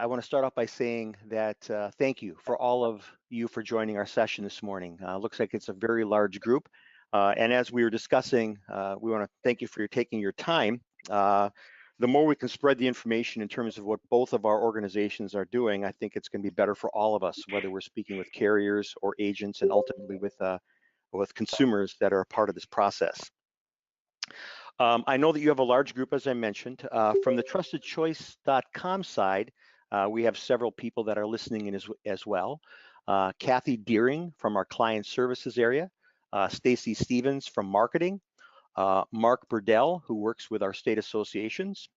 I want to start off by saying that thank you for all of you for joining our session this morning. Looks like it's a very large group. And as we were discussing, we want to thank you for taking your time. The more we can spread the information in terms of what both of our organizations are doing, I think it's going to be better for all of us, whether we're speaking with carriers or agents and ultimately with consumers that are a part of this process. I know that you have a large group, as I mentioned. From the trustedchoice.com side, we have several people that are listening in as well. Kathy Deering from our client services area, Stacy Stevens from marketing, Mark Burdell, who works with our state associations,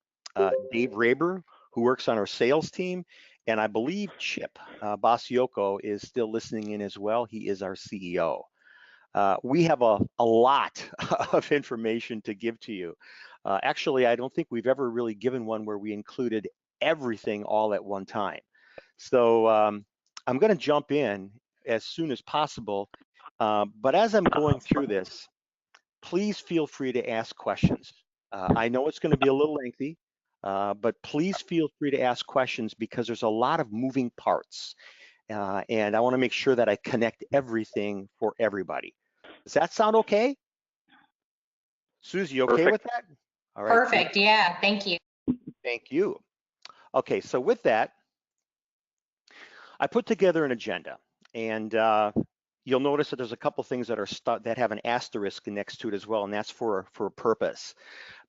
Dave Raber, who works on our sales team, and I believe Chip Basioko is still listening in as well. He is our CEO. We have a lot of information to give to you. Actually, I don't think we've ever really given one where we included everything all at one time. So I'm going to jump in as soon as possible. But as I'm going through this, please feel free to ask questions. I know it's going to be a little lengthy, but please feel free to ask questions because there's a lot of moving parts. And I want to make sure that I connect everything for everybody. Does that sound okay? Susie, you okay with that? All right. Perfect. Yeah. Thank you. Thank you. Okay. So with that, I put together an agenda, and you'll notice that there's a couple things that have an asterisk next to it as well, and that's for a purpose.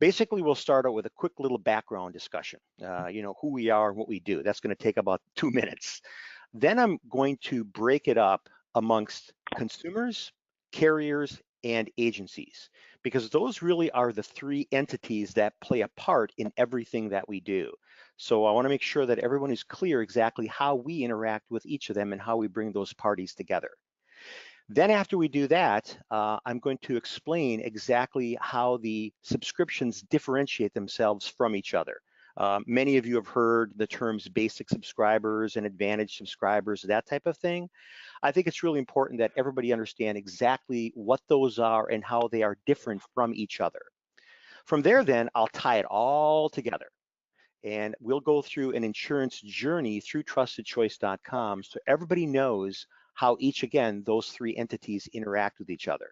Basically, we'll start out with a quick little background discussion. Who we are and what we do. That's going to take about 2 minutes. Then I'm going to break it up amongst consumers, carriers, and agencies, because those really are the three entities that play a part in everything that we do. So I want to make sure that everyone is clear exactly how we interact with each of them and how we bring those parties together. Then after we do that, I'm going to explain exactly how the subscriptions differentiate themselves from each other. Many of you have heard the terms basic subscribers and advantage subscribers, that type of thing. I think it's really important that everybody understand exactly what those are and how they are different from each other. From there, then, I'll tie it all together. And we'll go through an insurance journey through trustedchoice.com so everybody knows how each, again, those three entities interact with each other.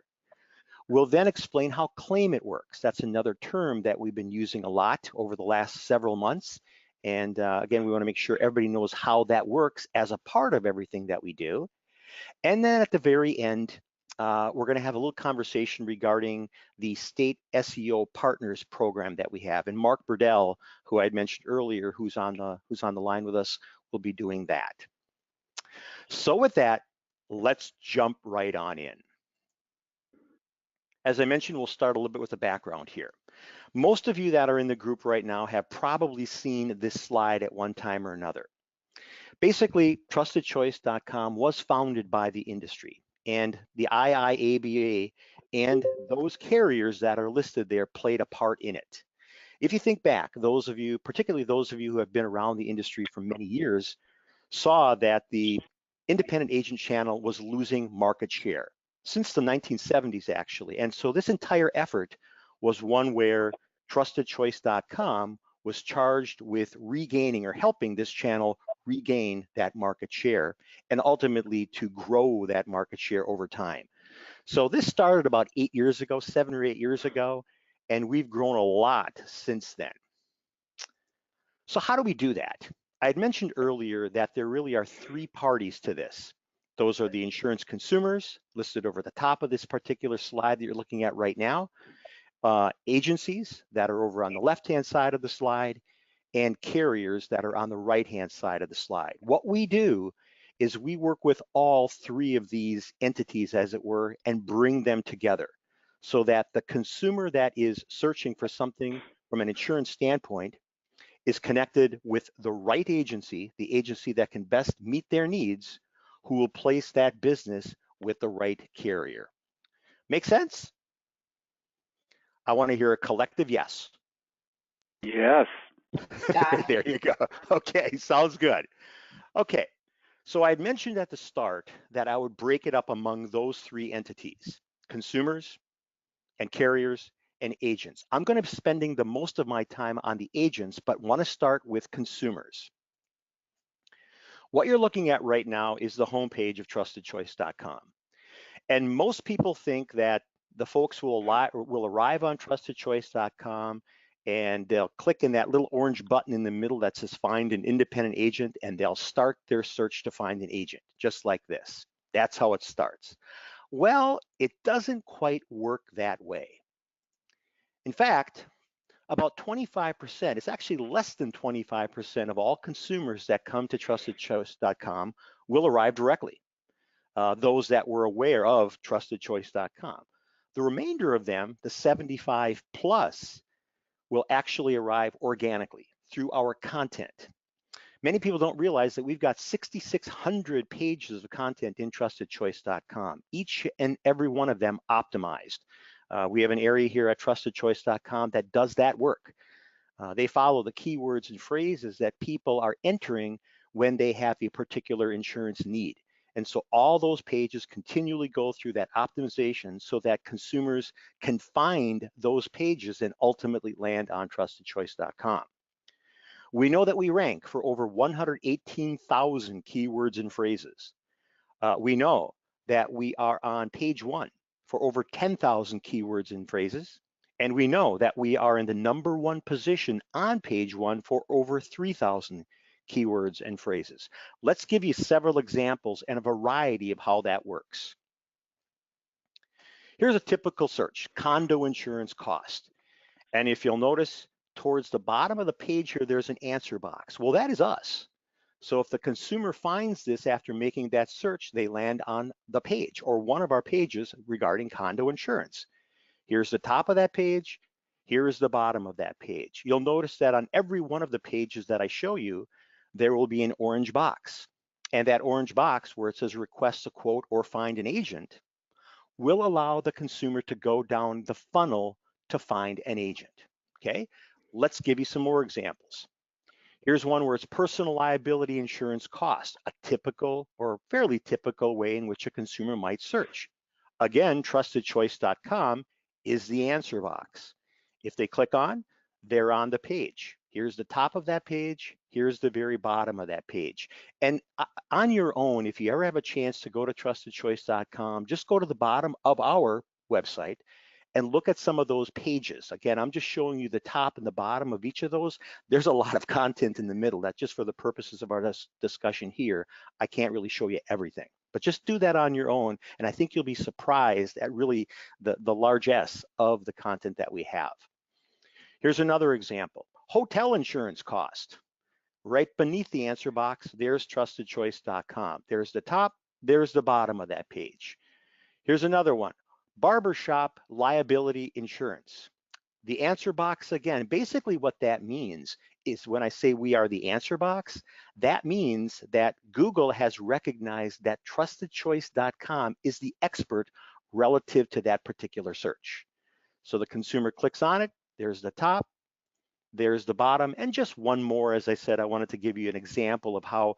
We'll then explain how Claim It works. That's another term that we've been using a lot over the last several months. And again, we want to make sure everybody knows how that works as a part of everything that we do. And then at the very end, we're going to have a little conversation regarding the state SEO partners program that we have. And Mark Burdell, who I had mentioned earlier, who's on the line with us, will be doing that. So with that, let's jump right on in. As I mentioned, we'll start a little bit with the background here. Most of you that are in the group right now have probably seen this slide at one time or another. Basically, trustedchoice.com was founded by the industry, and the IIABA and those carriers that are listed there played a part in it. If you think back, those of you, particularly those of you who have been around the industry for many years, saw that the independent agent channel was losing market share since the 1970s, actually. And so this entire effort was one where trustedchoice.com was charged with regaining or helping this channel regain that market share and ultimately to grow that market share over time. So this started about 8 years ago, 7 or 8 years ago, and we've grown a lot since then. So how do we do that? I had mentioned earlier that there really are three parties to this. Those are the insurance consumers listed over the top of this particular slide that you're looking at right now, agencies that are over on the left-hand side of the slide, and carriers that are on the right-hand side of the slide. What we do is we work with all three of these entities, as it were, and bring them together so that the consumer that is searching for something from an insurance standpoint is connected with the right agency, the agency that can best meet their needs, who will place that business with the right carrier. Make sense? I want to hear a collective yes. Yes. There you go. Okay, sounds good. Okay, so I mentioned at the start that I would break it up among those three entities, consumers and carriers and agents. I'm going to be spending the most of my time on the agents, but want to start with consumers. What you're looking at right now is the homepage of trustedchoice.com. And most people think that the folks will arrive on trustedchoice.com and they'll click in that little orange button in the middle that says find an independent agent, and they'll start their search to find an agent, just like this. That's how it starts. Well, it doesn't quite work that way. In fact, about 25%, it's actually less than 25% of all consumers that come to trustedchoice.com will arrive directly. Those that were aware of trustedchoice.com. The remainder of them, the 75 plus, will actually arrive organically through our content. Many people don't realize that we've got 6,600 pages of content in trustedchoice.com, each and every one of them optimized. We have an area here at trustedchoice.com that does that work. They follow the keywords and phrases that people are entering when they have a particular insurance need. And so all those pages continually go through that optimization so that consumers can find those pages and ultimately land on trustedchoice.com. We know that we rank for over 118,000 keywords and phrases. We know that we are on page 1 for over 10,000 keywords and phrases. And we know that we are in the #1 position on page 1 for over 3,000 keywords and phrases. Let's give you several examples and a variety of how that works. Here's a typical search: condo insurance cost. And if you'll notice, towards the bottom of the page here, there's an answer box. Well, that is us. So if the consumer finds this after making that search, they land on the page or one of our pages regarding condo insurance. Here's the top of that page. Here is the bottom of that page. You'll notice that on every one of the pages that I show you, there will be an orange box. And that orange box where it says request a quote or find an agent will allow the consumer to go down the funnel to find an agent, okay? Let's give you some more examples. Here's one where it's personal liability insurance cost, a typical or fairly typical way in which a consumer might search. Again, trustedchoice.com is the answer box. If they click on, they're on the page. Here's the top of that page. Here's the very bottom of that page. And on your own, if you ever have a chance to go to trustedchoice.com, just go to the bottom of our website and look at some of those pages. Again, I'm just showing you the top and the bottom of each of those. There's a lot of content in the middle that, just for the purposes of our discussion here, I can't really show you everything. But just do that on your own, and I think you'll be surprised at really the largesse of the content that we have. Here's another example: hotel insurance cost. Right beneath the answer box, there's trustedchoice.com. There's the top, there's the bottom of that page. Here's another one: barbershop liability insurance. The answer box, again, basically what that means is, when I say we are the answer box, that means that Google has recognized that trustedchoice.com is the expert relative to that particular search. So the consumer clicks on it, there's the top, there's the bottom, and just one more. As I said, I wanted to give you an example of how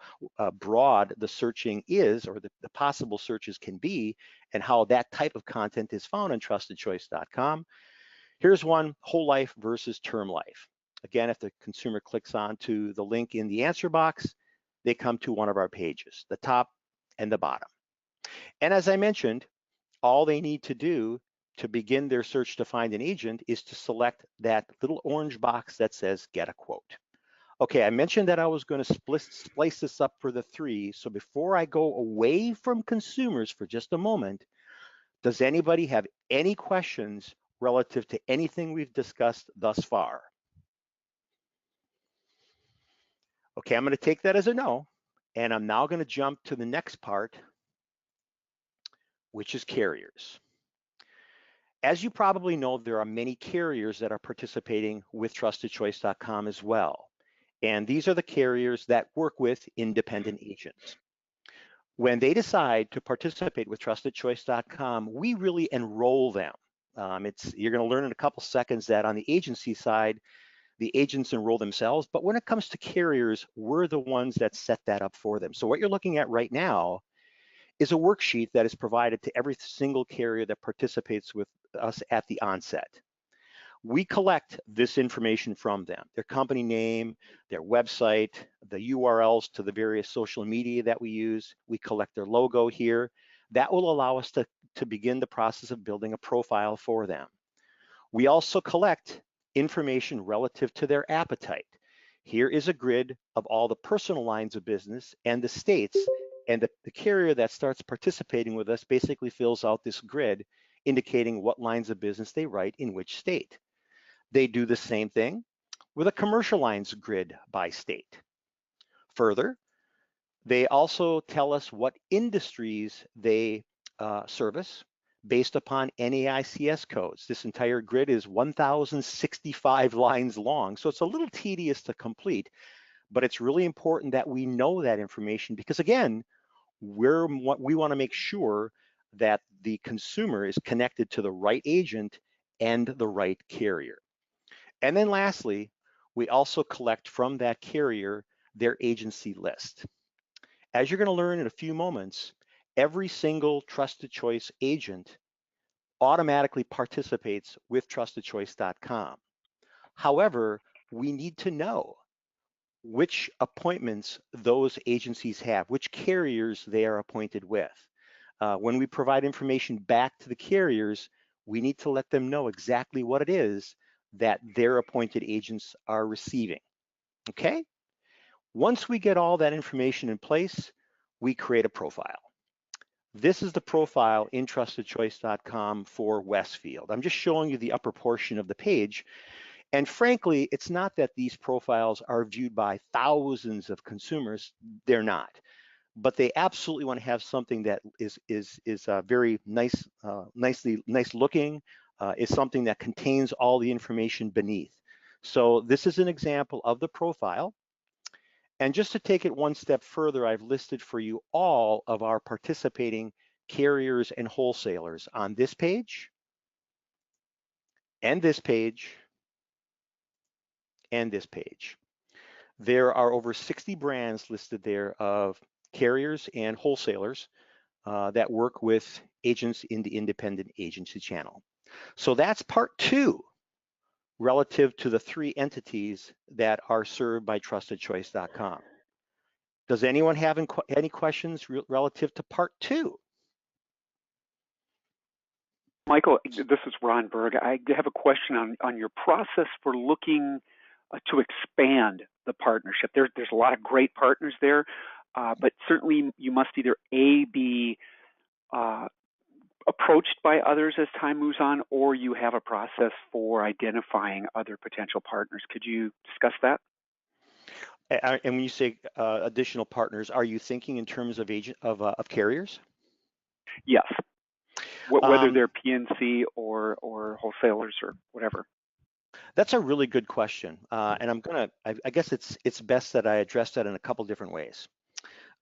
broad the searching is, or the possible searches can be, and how that type of content is found on trustedchoice.com. Here's one: whole life versus term life. Again, if the consumer clicks on to the link in the answer box, they come to one of our pages, the top and the bottom. And as I mentioned, all they need to do to begin their search to find an agent is to select that little orange box that says get a quote. Okay, I mentioned that I was going to splice this up for the 3. So before I go away from consumers for just a moment, does anybody have any questions relative to anything we've discussed thus far? Okay, I'm going to take that as a no, and I'm now going to jump to the next part, which is carriers. As you probably know, there are many carriers that are participating with trustedchoice.com as well. And these are the carriers that work with independent agents. When they decide to participate with trustedchoice.com, we really enroll them. You're going to learn in a couple seconds that on the agency side, the agents enroll themselves, but when it comes to carriers, we're the ones that set that up for them. So what you're looking at right now is a worksheet that is provided to every single carrier that participates with us at the onset. We collect this information from them, their company name, their website, the URLs to the various social media that we use. We collect their logo here. That will allow us to begin the process of building a profile for them. We also collect information relative to their appetite. Here is a grid of all the personal lines of business and the states, and the carrier that starts participating with us basically fills out this grid indicating what lines of business they write in which state. They do the same thing with a commercial lines grid by state. Further, they also tell us what industries they service based upon NAICS codes. This entire grid is 1,065 lines long, so it's a little tedious to complete, but it's really important that we know that information because, again, we want to make sure that the consumer is connected to the right agent and the right carrier. And then lastly, we also collect from that carrier their agency list. As you're going to learn in a few moments, every single Trusted Choice agent automatically participates with trustedchoice.com. However, we need to know which appointments those agencies have, which carriers they are appointed with. When we provide information back to the carriers, we need to let them know exactly what it is that their appointed agents are receiving, okay? Once we get all that information in place, we create a profile. This is the profile in trustedchoice.com for Westfield. I'm just showing you the upper portion of the page. And frankly, it's not that these profiles are viewed by thousands of consumers. They're not. But they absolutely want to have something that is very nice, nice looking, is something that contains all the information beneath. So this is an example of the profile. And just to take it one step further, I've listed for you all of our participating carriers and wholesalers on this page, and this page, and this page. There are over 60 brands listed there of carriers and wholesalers that work with agents in the independent agency channel. So that's part two relative to the three entities that are served by trustedchoice.com. Does anyone have any questions relative to part two? Michael, this is Ron Berg. I have a question on your process for looking to expand the partnership. There's a lot of great partners there, but certainly you must either A, be approached by others as time moves on, or you have a process for identifying other potential partners. Could you discuss that? And when you say additional partners, are you thinking in terms of carriers? Yes. Whether they're PNC or wholesalers or whatever. That's a really good question, and I guess it's best that I address that in a couple different ways.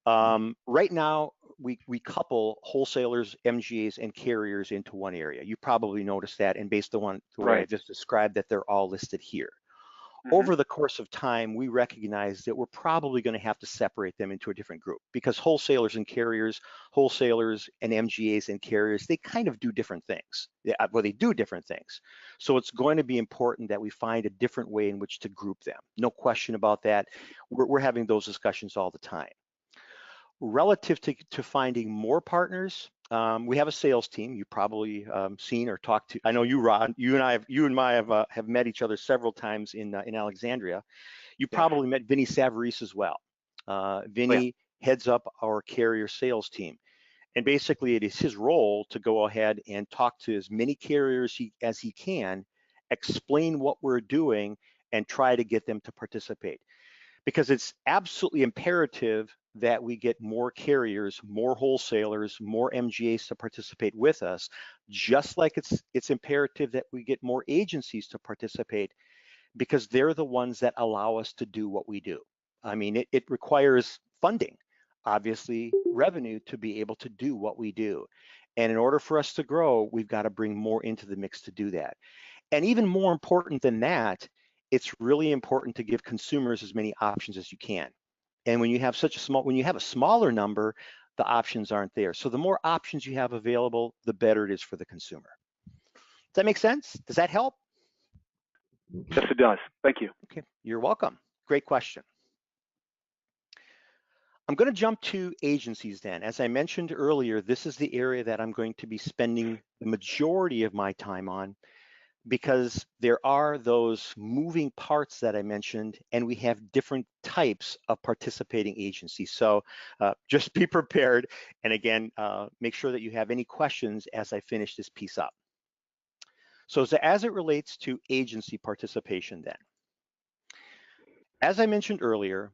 Right now, we couple wholesalers, MGAs, and carriers into one area. You probably noticed that, and based on the way I just described, that they're all listed here. Mm-hmm. Over the course of time, we recognize that we're probably going to have to separate them into a different group because wholesalers and carriers, wholesalers and MGAs and carriers, they kind of do different things. Well, they do different things. So it's going to be important that we find a different way in which to group them. No question about that. We're having those discussions all the time. Relative to finding more partners, we have a sales team. You probably seen or talked to. I know you, Rod. You and I have met each other several times in Alexandria. You probably met Vinny Savarese as well. Vinny heads up our carrier sales team, and basically it is his role to go ahead and talk to as many carriers as he can, explain what we're doing, and try to get them to participate. Because it's absolutely imperative that we get more carriers, more wholesalers, more MGAs to participate with us, just like it's imperative that we get more agencies to participate, because they're the ones that allow us to do what we do. I mean, it requires funding, obviously revenue, to be able to do what we do. And in order for us to grow, we've got to bring more into the mix to do that. And even more important than that, it's really important to give consumers as many options as you can. And when you have a smaller number, the options aren't there. So the more options you have available, the better it is for the consumer. Does that make sense? Does that help? Yes, it does. Thank you. Okay, you're welcome. Great question. I'm going to jump to agencies then. As I mentioned earlier, this is the area that I'm going to be spending the majority of my time on, because there are those moving parts that I mentioned, and we have different types of participating agencies. So just be prepared. And again, make sure that you have any questions as I finish this piece up. So as it relates to agency participation then, as I mentioned earlier,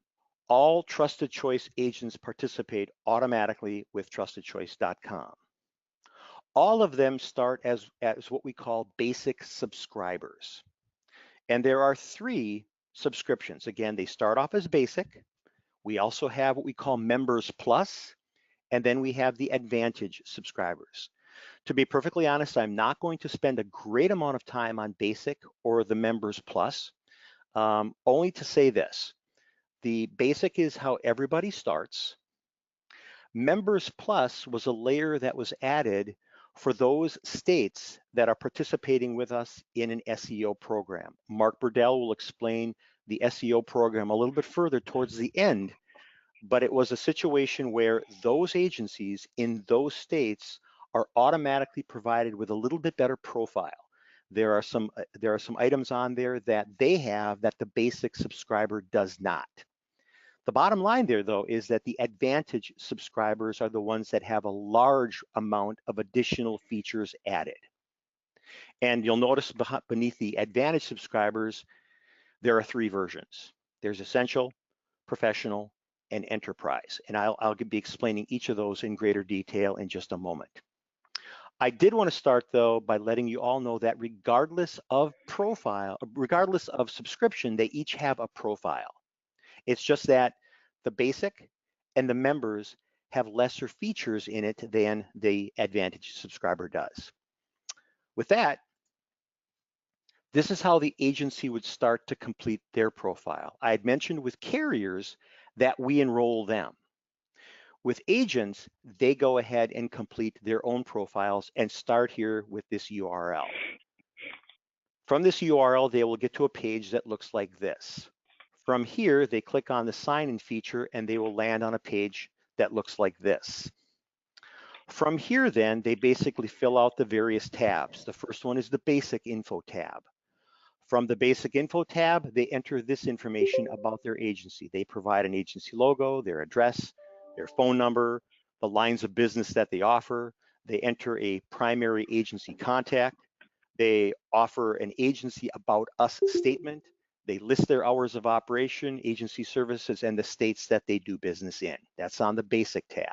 all Trusted Choice agents participate automatically with trustedchoice.com. All of them start as what we call basic subscribers. And there are 3 subscriptions. Again, they start off as basic. We also have what we call Members Plus, and then we have the Advantage subscribers. To be perfectly honest, I'm not going to spend a great amount of time on basic or the Members Plus, only to say this. The basic is how everybody starts. Members Plus was a layer that was added for those states that are participating with us in an SEO program. Mark Burdell will explain the SEO program a little bit further towards the end, but it was a situation where those agencies in those states are automatically provided with a little bit better profile. There are some items on there that they have that the basic subscriber does not. The bottom line there, though, is that the Advantage subscribers are the ones that have a large amount of additional features added. And you'll notice beneath the Advantage subscribers, there are 3 versions. There's Essential, Professional, and Enterprise. And I'll be explaining each of those in greater detail in just a moment. I did want to start, though, by letting you all know that regardless of subscription, they each have a profile. It's just that the basic and the members have lesser features in it than the Advantage subscriber does. With that, this is how the agency would start to complete their profile. I had mentioned with carriers that we enroll them. With agents, they go ahead and complete their own profiles and start here with this URL. From this URL, they will get to a page that looks like this. From here, they click on the sign-in feature and they will land on a page that looks like this. From here, then, they basically fill out the various tabs. The first one is the basic info tab. From the basic info tab, they enter this information about their agency. They provide an agency logo, their address, their phone number, the lines of business that they offer. They enter a primary agency contact. They offer an agency about us statement. They list their hours of operation, agency services, and the states that they do business in. That's on the basic tab.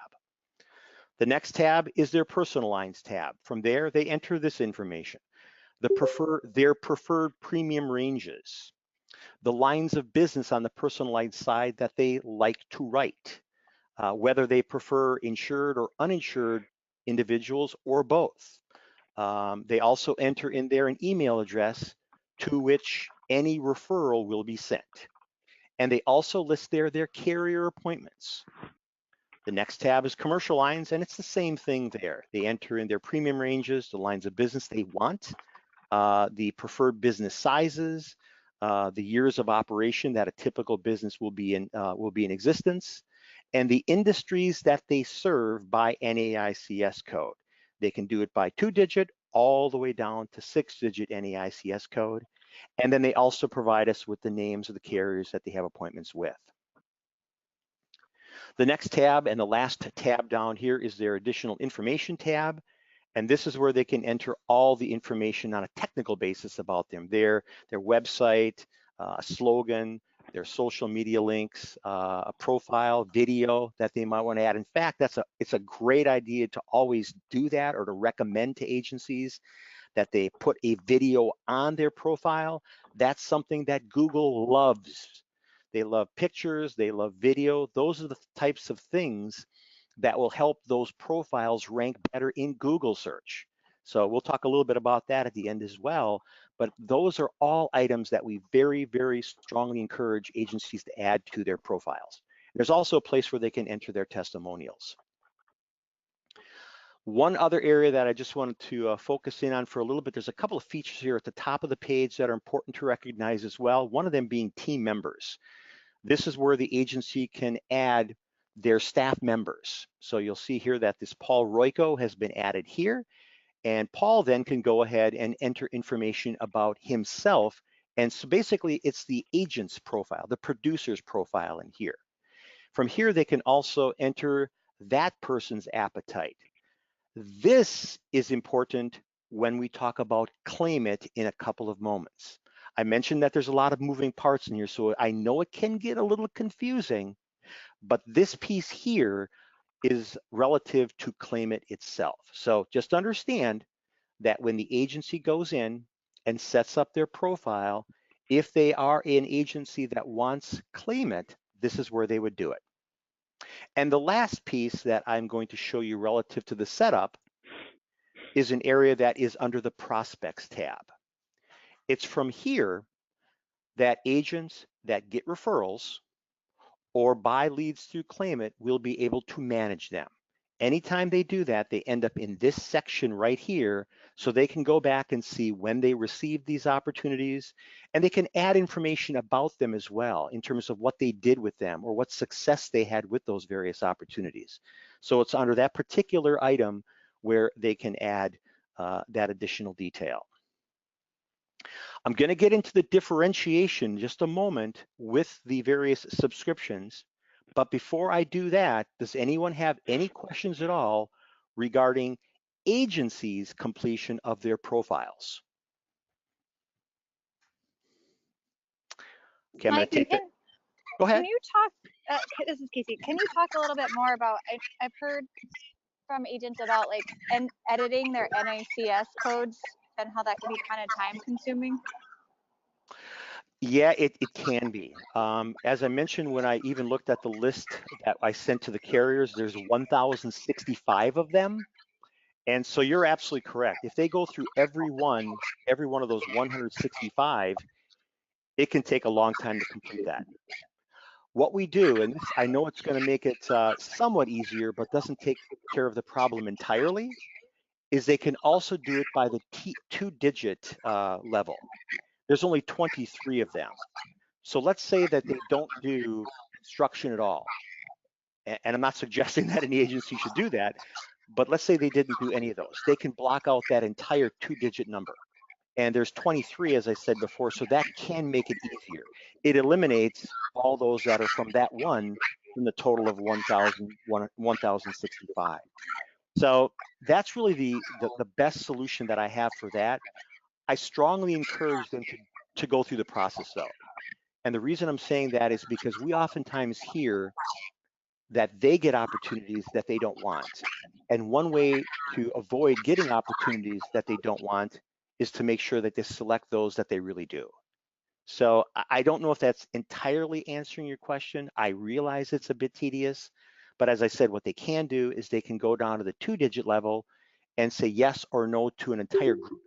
The next tab is their personal lines tab. From there, they enter this information. Their preferred premium ranges, the lines of business on the personal lines side that they like to write, whether they prefer insured or uninsured individuals or both. They also enter in there an email address to which any referral will be sent. And they also list there their carrier appointments. The next tab is commercial lines, and it's the same thing there. They enter in their premium ranges, the lines of business they want, the preferred business sizes, the years of operation that a typical business will be in existence, and the industries that they serve by NAICS code. They can do it by 2-digit all the way down to 6-digit NAICS code. And then they also provide us with the names of the carriers that they have appointments with. The next tab and the last tab down here is their additional information tab. And this is where they can enter all the information on a technical basis about them, their website, a slogan, their social media links, a profile, video that they might want to add. In fact, it's a great idea to always do that, or to recommend to agencies that they put a video on their profile. That's something that Google loves. They love pictures, they love video. Those are the types of things that will help those profiles rank better in Google search. So we'll talk a little bit about that at the end as well, but those are all items that we very, very strongly encourage agencies to add to their profiles. There's also a place where they can enter their testimonials. One other area that I just wanted to focus in on for a little bit, there's a couple of features here at the top of the page that are important to recognize as well. One of them being team members. This is where the agency can add their staff members. So you'll see here that this Paul Royko has been added here, and Paul then can go ahead and enter information about himself. And so basically it's the agent's profile, the producer's profile in here. From here, they can also enter that person's appetite. This is important when we talk about claim it in a couple of moments. I mentioned that there's a lot of moving parts in here, so I know it can get a little confusing, but this piece here is relative to claim it itself. So just understand that when the agency goes in and sets up their profile, if they are an agency that wants claim it, this is where they would do it. And the last piece that I'm going to show you relative to the setup is an area that is under the prospects tab. It's from here that agents that get referrals or buy leads through Claim It will be able to manage them. Anytime they do that, they end up in this section right here, so they can go back and see when they received these opportunities, and they can add information about them as well in terms of what they did with them or what success they had with those various opportunities. So it's under that particular item where they can add that additional detail. I'm going to get into the differentiation in just a moment with the various subscriptions. But before I do that, does anyone have any questions at all regarding agencies' completion of their profiles? Okay, I'm going Mike, to take that. Go ahead. can you talk, this is Casey, can you talk a little bit more about, I've heard from agents about like editing their NACS codes and how that can be kind of time consuming? Yeah, it can be. As I mentioned, when I even looked at the list that I sent to the carriers, there's 1,065 of them. And so you're absolutely correct. If they go through every one of those 165, it can take a long time to complete that. What we do, and this, I know it's going to make it somewhat easier, but doesn't take care of the problem entirely, is they can also do it by the two-digit level. There's only 23 of them. So let's say that they don't do construction at all. And I'm not suggesting that any agency should do that, but let's say they didn't do any of those. They can block out that entire two-digit number. And there's 23, as I said before, so that can make it easier. It eliminates all those that are from that one from the total of 1,065. So that's really the best solution that I have for that. I strongly encourage them to go through the process though. And the reason I'm saying that is because we oftentimes hear that they get opportunities that they don't want. And one way to avoid getting opportunities that they don't want is to make sure that they select those that they really do. So I don't know if that's entirely answering your question. I realize it's a bit tedious, but as I said, what they can do is they can go down to the two-digit level and say yes or no to an entire grouping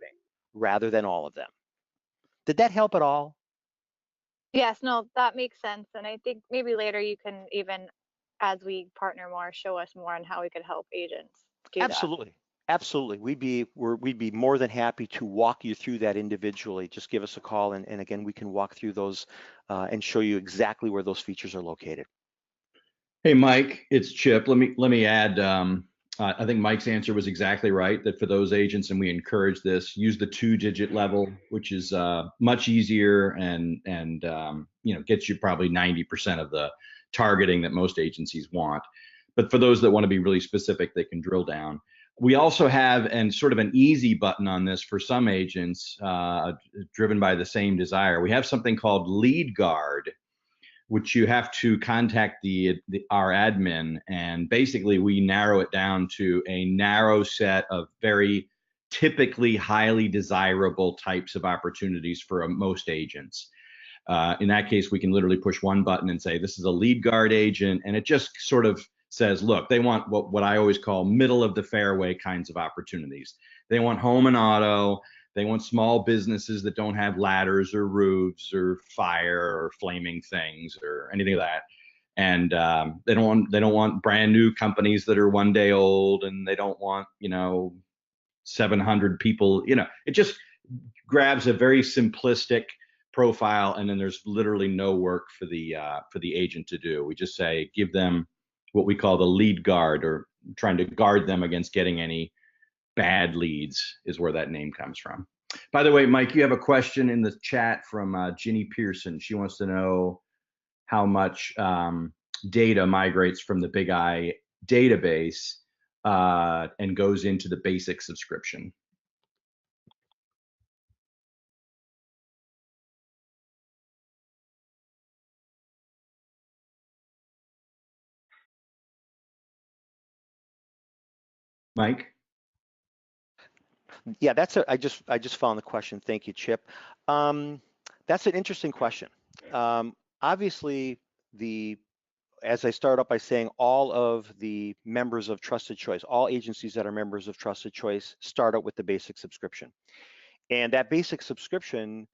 rather than all of them. Did that help at all? Yes, no, that makes sense. And I think maybe later you can even, as we partner more, show us more on how we could help agents do Absolutely. that. Absolutely. We'd be more than happy to walk you through that individually. Just give us a call, and again, we can walk through those and show you exactly where those features are located. Hey, Mike, it's Chip. Let me add. I think Mike's answer was exactly right. That for those agents, and we encourage this, use the two-digit level, which is much easier and gets you probably 90% of the targeting that most agencies want. But for those that want to be really specific, they can drill down. We also have sort of an easy button on this for some agents, driven by the same desire. We have something called Lead Guard, which you have to contact our admin, and basically we narrow it down to a narrow set of very typically highly desirable types of opportunities for most agents. In that case, we can literally push one button and say, this is a Lead Guard agent, and it just sort of says, look, they want what I always call middle of the fairway kinds of opportunities. They want home and auto. They want small businesses that don't have ladders or roofs or fire or flaming things or anything of that. And they don't want brand new companies that are 1 day old, and they don't want 700 people. It just grabs a very simplistic profile, and then there's literally no work for the agent to do. We just say give them what we call the lead guard, or trying to guard them against getting any bad leads, is where that name comes from. By the way, Mike, you have a question in the chat from Ginny Pearson. She wants to know how much data migrates from the Big I database and goes into the basic subscription. Mike? Yeah, I just found the question. Thank you, Chip. That's an interesting question. Obviously, as I start up by saying, all of the members of Trusted Choice, all agencies that are members of Trusted Choice, start out with the basic subscription. And that basic subscription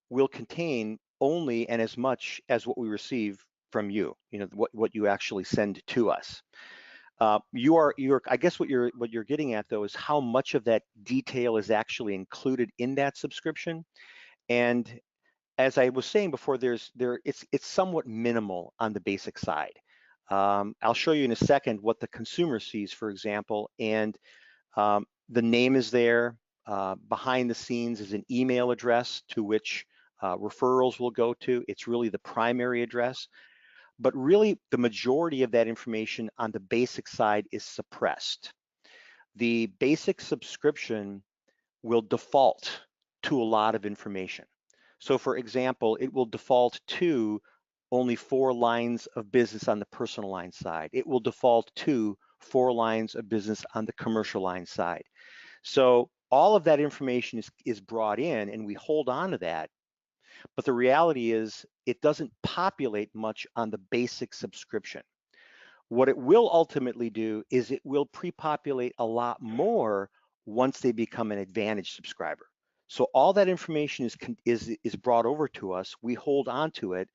will contain only and as much as what we receive from you, what you actually send to us. I guess what you're getting at, though, is how much of that detail is actually included in that subscription. And as I was saying before, it's somewhat minimal on the basic side. I'll show you in a second what the consumer sees, for example, and the name is there. Behind the scenes is an email address to which referrals will go to. It's really the primary address. But really, the majority of that information on the basic side is suppressed. The basic subscription will default to a lot of information. So for example, it will default to only 4 lines of business on the personal line side. It will default to 4 lines of business on the commercial line side. So all of that information is brought in, and we hold on to that. But the reality is it doesn't populate much on the basic subscription. What it will ultimately do is it will pre-populate a lot more once they become an Advantage subscriber. So all that information is brought over to us. We hold on to it,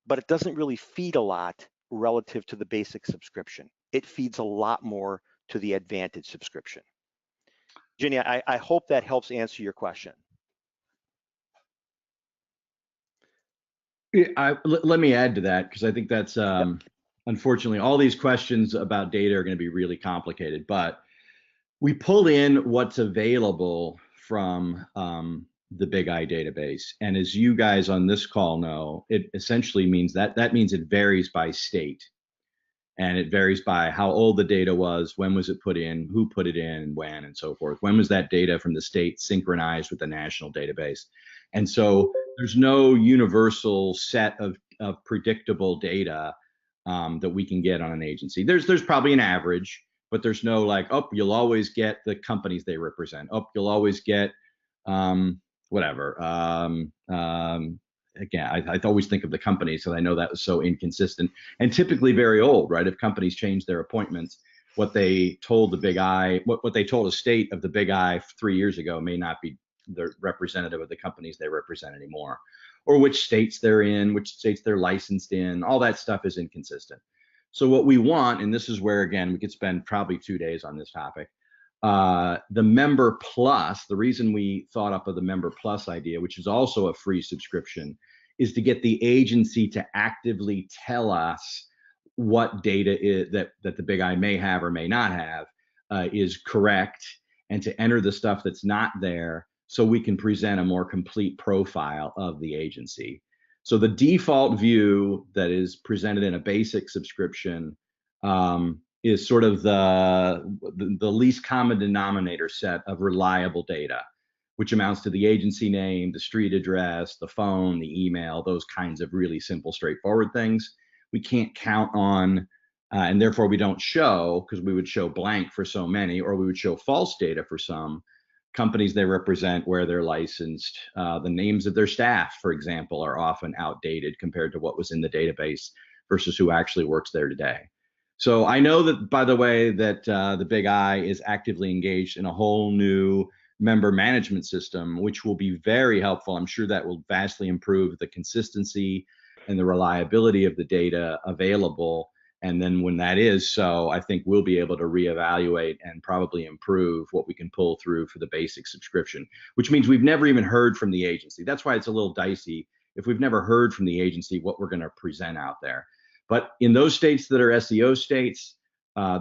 but it doesn't really feed a lot relative to the basic subscription. It feeds a lot more to the Advantage subscription. Ginny, I hope that helps answer your question. Let me add to that, because I think that's unfortunately, all these questions about data are going to be really complicated, but we pull in what's available from the Big I database. And as you guys on this call know, it essentially means that means it varies by state. And it varies by how old the data was, when was it put in, who put it in, when, and so forth. When was that data from the state synchronized with the national database? And so there's no universal set of predictable data that we can get on an agency. There's probably an average, but there's no like, oh, you'll always get the companies they represent. Oh, you'll always get whatever. Again, I always think of the companies, so I know that was so inconsistent and typically very old, right? If companies change their appointments, what they told the Big I, what they told a state of the Big I 3 years ago may not be the representative of the companies they represent anymore, or which states they're in, which states they're licensed in. All that stuff is inconsistent. So what we want, and this is where, again, we could spend probably 2 days on this topic, the Member Plus, the reason we thought up of the Member Plus idea, which is also a free subscription, is to get the agency to actively tell us what data is, that the Big I may have or may not have is correct, and to enter the stuff that's not there so we can present a more complete profile of the agency. So the default view that is presented in a basic subscription is sort of the least common denominator set of reliable data, which amounts to the agency name, the street address, the phone, the email, those kinds of really simple, straightforward things. We can't count on, and therefore we don't show, because we would show blank for so many, or we would show false data for some companies they represent, where they're licensed. The names of their staff, for example, are often outdated compared to what was in the database versus who actually works there today. So I know that, by the way, that the Big I is actively engaged in a whole new member management system, which will be very helpful. I'm sure that will vastly improve the consistency and the reliability of the data available. And then when that is so, I think we'll be able to reevaluate and probably improve what we can pull through for the basic subscription, which means we've never even heard from the agency. That's why it's a little dicey if we've never heard from the agency what we're going to present out there. But in those states that are SEO states,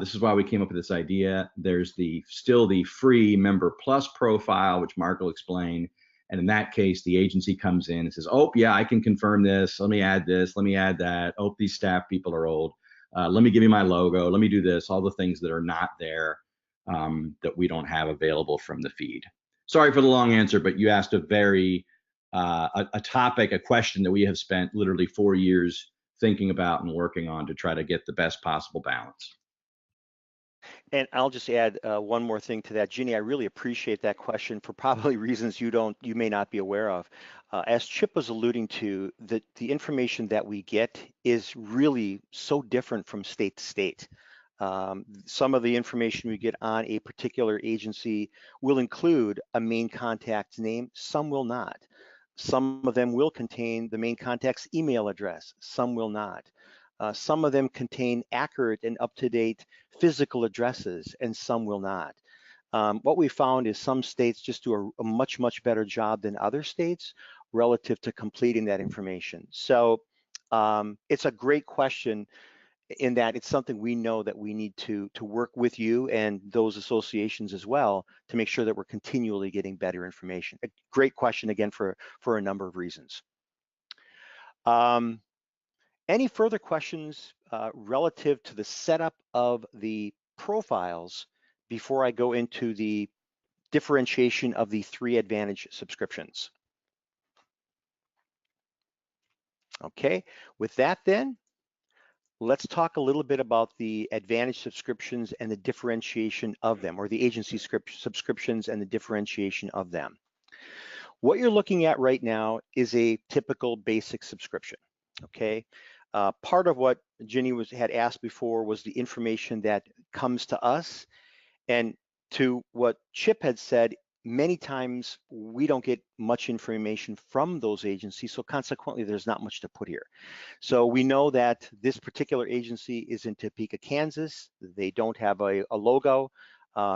this is why we came up with this idea. There's still the free Member Plus profile, which Mark will explain. And in that case, the agency comes in and says, oh, yeah, I can confirm this. Let me add this. Let me add that. Oh, these staff people are old. Let me give you my logo. Let me do this. All the things that are not there that we don't have available from the feed. Sorry for the long answer, but you asked a very a topic, a question that we have spent literally 4 years thinking about and working on to try to get the best possible balance. And I'll just add one more thing to that, Ginny. I really appreciate that question for probably reasons you may not be aware of. As Chip was alluding to, the information that we get is really so different from state to state. Some of the information we get on a particular agency will include a main contact's name, some will not. Some of them will contain the main contact's email address, some will not. Some of them contain accurate and up-to-date physical addresses, and some will not. What we found is some states just do a much, much better job than other states relative to completing that information. So it's a great question in that it's something we know that we need to work with you and those associations as well to make sure that we're continually getting better information. A great question, again, for a number of reasons. Any further questions relative to the setup of the profiles before I go into the differentiation of the 3 Advantage subscriptions? Okay, with that then, let's talk a little bit about the Advantage subscriptions and the differentiation of them, or the agency subscriptions and the differentiation of them. What you're looking at right now is a typical basic subscription, okay? Part of what Ginny had asked before was the information that comes to us, and to what Chip had said, many times we don't get much information from those agencies, so consequently there's not much to put here. So we know that this particular agency is in Topeka, Kansas. They don't have a logo,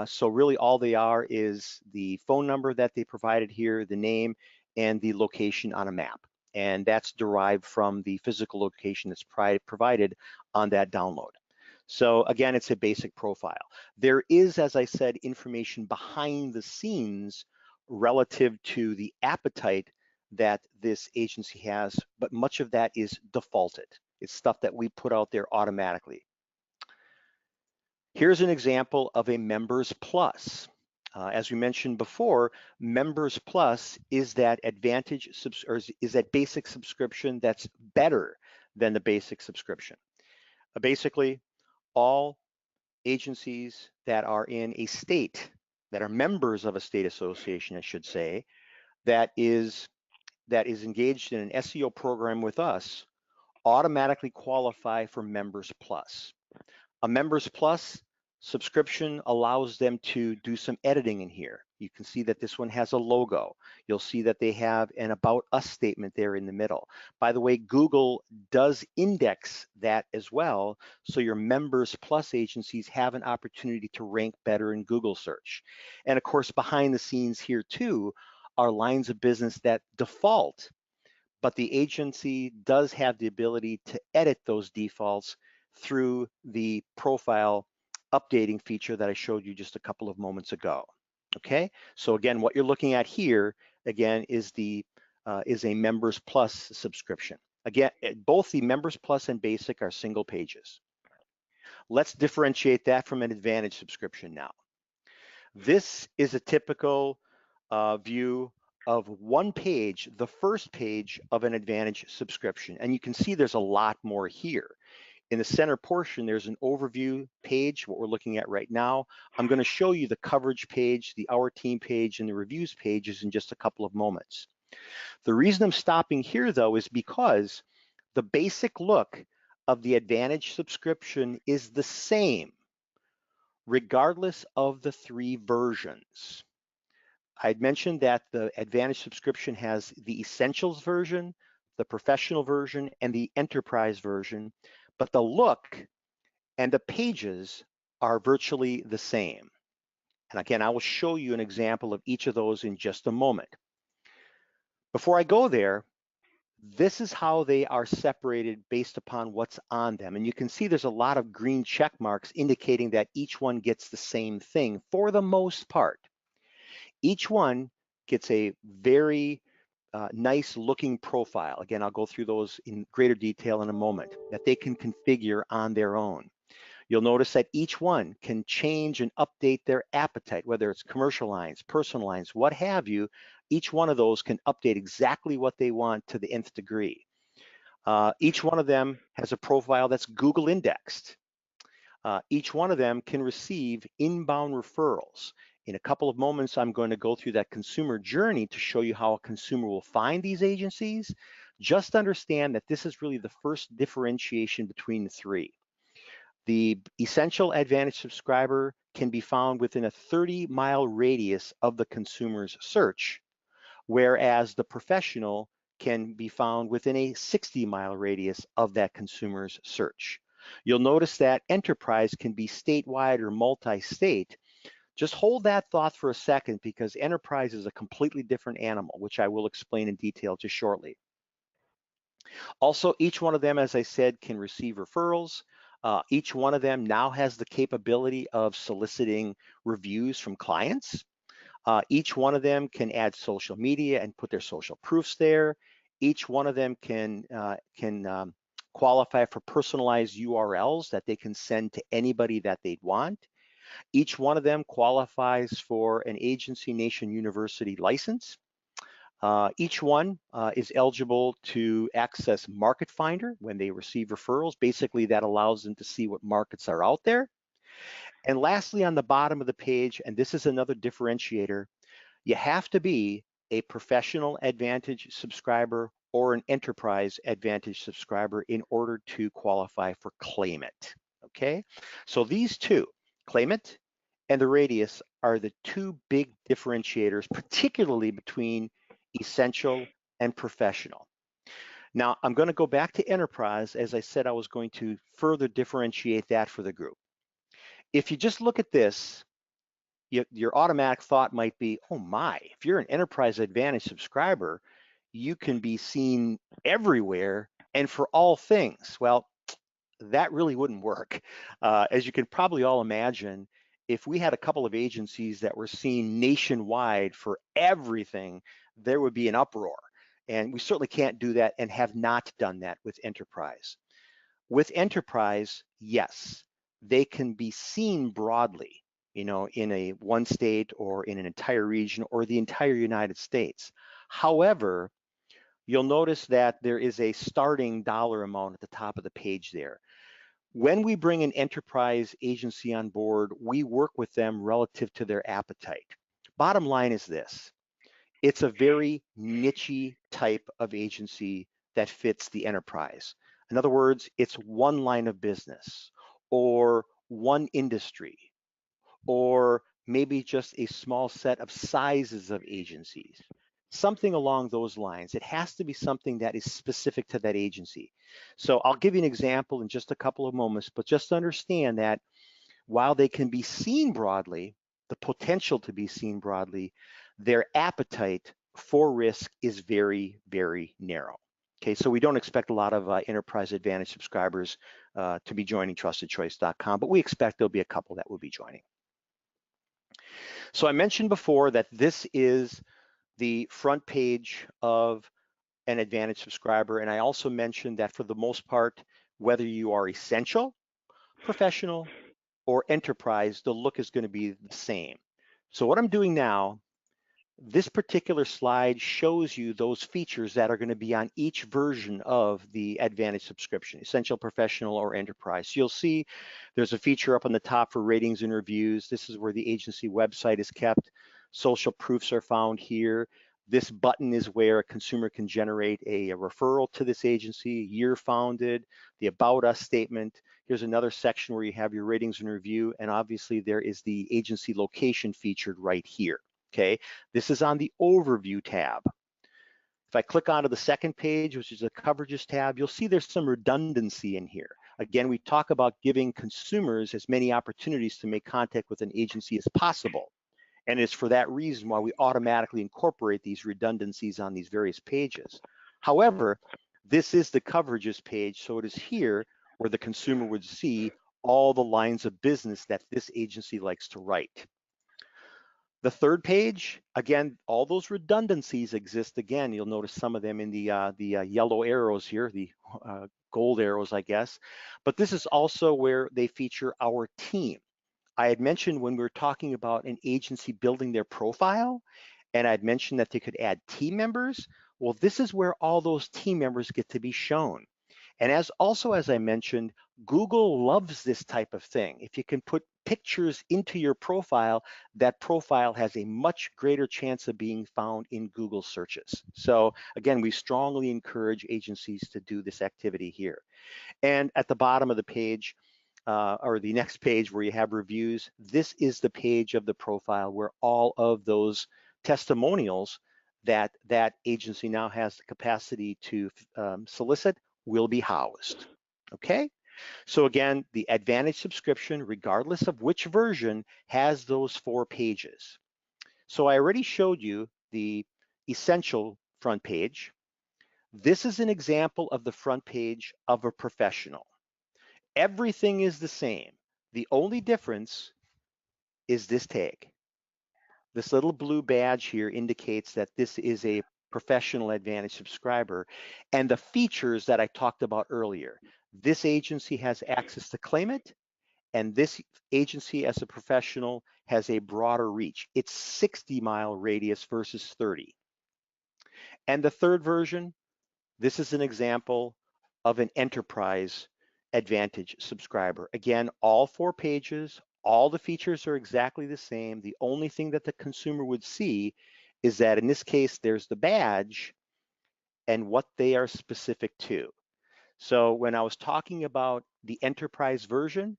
so really all they are is the phone number that they provided here, the name, and the location on a map. And that's derived from the physical location that's provided on that download. So again, it's a basic profile. There is, as I said, information behind the scenes relative to the appetite that this agency has, but much of that is defaulted. It's stuff that we put out there automatically. Here's an example of a Members Plus. As we mentioned before, Members Plus is that Advantage, or is that basic subscription that's better than the basic subscription. Basically, all agencies that are in a state, that are members of a state association, I should say, that is engaged in an SEO program with us, automatically qualify for Members Plus. A Members Plus subscription allows them to do some editing in here. You can see that this one has a logo. You'll see that they have an About Us statement there in the middle. By the way, Google does index that as well, so your Members Plus agencies have an opportunity to rank better in Google search. And of course, behind the scenes here too are lines of business that default, but the agency does have the ability to edit those defaults through the profile updating feature that I showed you just a couple of moments ago. Okay, so again, what you're looking at here, again, is a Members Plus subscription. Again, both the Members Plus and Basic are single pages. Let's differentiate that from an Advantage subscription now. This is a typical view of one page, the first page of an Advantage subscription. And you can see there's a lot more here. In the center portion, there's an overview page, what we're looking at right now. I'm going to show you the coverage page, the Our Team page, and the reviews pages in just a couple of moments. The reason I'm stopping here, though, is because the basic look of the Advantage subscription is the same, regardless of the 3 versions. I'd mentioned that the Advantage subscription has the Essentials version, the professional version and the enterprise version, but the look and the pages are virtually the same. And again, I will show you an example of each of those in just a moment. Before I go there, this is how they are separated based upon what's on them. And you can see there's a lot of green check marks indicating that each one gets the same thing for the most part. Each one gets a very nice looking profile. Again, I'll go through those in greater detail in a moment, that they can configure on their own. You'll notice that each one can change and update their appetite, whether it's commercial lines, personal lines, what have you. Each one of those can update exactly what they want to the nth degree. Each one of them has a profile that's Google indexed. Each one of them can receive inbound referrals. In a couple of moments, I'm going to go through that consumer journey to show you how a consumer will find these agencies. Just understand that this is really the first differentiation between the three. The Essential Advantage subscriber can be found within a 30-mile radius of the consumer's search, whereas the professional can be found within a 60-mile radius of that consumer's search. You'll notice that enterprise can be statewide or multi-state. Just hold that thought for a second, because enterprise is a completely different animal, which I will explain in detail just shortly. Also, each one of them, as I said, can receive referrals. Each one of them now has the capability of soliciting reviews from clients. Each one of them can add social media and put their social proofs there. Each one of them can qualify for personalized URLs that they can send to anybody that they'd want. Each one of them qualifies for an Agency Nation University license. Each one is eligible to access Market Finder when they receive referrals. Basically, that allows them to see what markets are out there. And lastly, on the bottom of the page, and this is another differentiator, you have to be a Professional Advantage subscriber or an Enterprise Advantage subscriber in order to qualify for Claim It, okay? So these two, Claim It and the Radius, are the two big differentiators, particularly between Essential and Professional. Now, I'm going to go back to Enterprise. As I said, I was going to further differentiate that for the group. If you just look at this, your automatic thought might be, oh my, if you're an Enterprise Advantage subscriber, you can be seen everywhere and for all things. Well, that really wouldn't work. As you can probably all imagine, if we had a couple of agencies that were seen nationwide for everything, there would be an uproar. And we certainly can't do that and have not done that with Enterprise. With Enterprise, yes, they can be seen broadly, you know, in a one state or in an entire region or the entire United States. However, you'll notice that there is a starting dollar amount at the top of the page there. When we bring an enterprise agency on board, we work with them relative to their appetite. Bottom line is this: it's a very niche type of agency that fits the enterprise. In other words, it's one line of business or one industry, or maybe just a small set of sizes of agencies, something along those lines. It has to be something that is specific to that agency. So I'll give you an example in just a couple of moments, but just understand that while they can be seen broadly, the potential to be seen broadly, their appetite for risk is very, very narrow. Okay, so we don't expect a lot of Enterprise Advantage subscribers to be joining TrustedChoice.com, but we expect there'll be a couple that will be joining. So I mentioned before that this is the front page of an Advantage subscriber, and I also mentioned that for the most part, whether you are Essential, Professional, or Enterprise, the look is going to be the same. So what I'm doing now, this particular slide shows you those features that are going to be on each version of the Advantage subscription, Essential, Professional, or Enterprise. So you'll see there's a feature up on the top for ratings and reviews. This is where the agency website is kept. Social proofs are found here. This button is where a consumer can generate a referral to this agency, year founded, the About Us statement. Here's another section where you have your ratings and review, and obviously there is the agency location featured right here, okay? This is on the Overview tab. If I click onto the second page, which is the coverages tab, you'll see there's some redundancy in here. Again, we talk about giving consumers as many opportunities to make contact with an agency as possible. And it's for that reason why we automatically incorporate these redundancies on these various pages. However, this is the coverages page, so it is here where the consumer would see all the lines of business that this agency likes to write. The third page, again, all those redundancies exist. Again, you'll notice some of them in the yellow arrows here, the gold arrows, I guess. But this is also where they feature our team. I had mentioned when we were talking about an agency building their profile, and I'd mentioned that they could add team members. Well, this is where all those team members get to be shown. And as I mentioned, Google loves this type of thing. If you can put pictures into your profile, that profile has a much greater chance of being found in Google searches. So again, we strongly encourage agencies to do this activity here. And at the bottom of the page, or the next page where you have reviews, this is the page of the profile where all of those testimonials that that agency now has the capacity to solicit will be housed. Okay, so again, the Advantage subscription, regardless of which version, has those 4 pages. So I already showed you the essential front page. This is an example of the front page of a professional. Everything is the same. The only difference is this tag. This little blue badge here indicates that this is a professional Advantage subscriber, and the features that I talked about earlier. This agency has access to claim it, and this agency as a professional has a broader reach. It's 60-mile radius versus 30. And the third version, this is an example of an enterprise Advantage subscriber. Again, all 4 pages, all the features are exactly the same. The only thing that the consumer would see is that in this case, there's the badge and what they are specific to. So when I was talking about the enterprise version,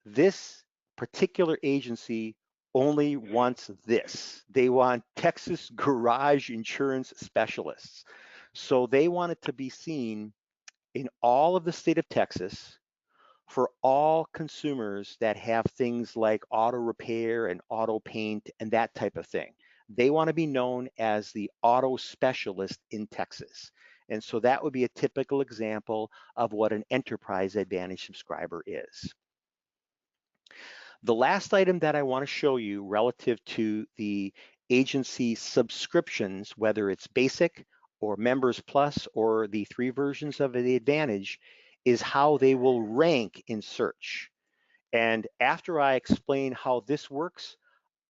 this particular agency only wants this. They want Texas Garage Insurance Specialists. So they want it to be seen in all of the state of Texas for all consumers that have things like auto repair and auto paint and that type of thing. They want to be known as the auto specialist in Texas. And so that would be a typical example of what an Enterprise Advantage subscriber is. The last item that I want to show you relative to the agency subscriptions, whether it's basic or members plus or the 3 versions of the Advantage, is how they will rank in search. And after I explain how this works,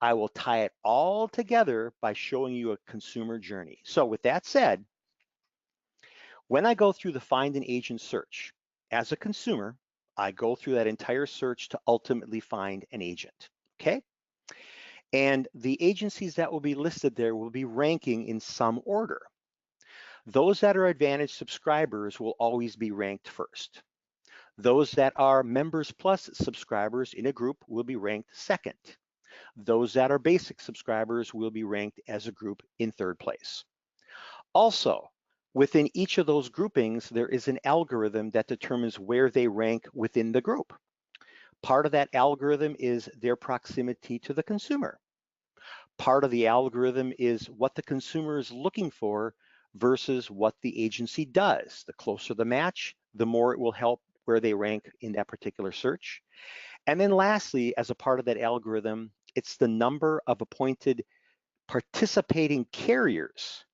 I will tie it all together by showing you a consumer journey. So with that said, when I go through the Find an Agent search, as a consumer, I go through that entire search to ultimately find an agent, okay? And the agencies that will be listed there will be ranking in some order. Those that are Advantage subscribers will always be ranked first. Those that are Members Plus subscribers in a group will be ranked second. Those that are basic subscribers will be ranked as a group in 3rd place. Also, within each of those groupings, there is an algorithm that determines where they rank within the group. Part of that algorithm is their proximity to the consumer. Part of the algorithm is what the consumer is looking for versus what the agency does. The closer the match, the more it will help where they rank in that particular search. And then lastly, as a part of that algorithm, it's the number of appointed participating carriers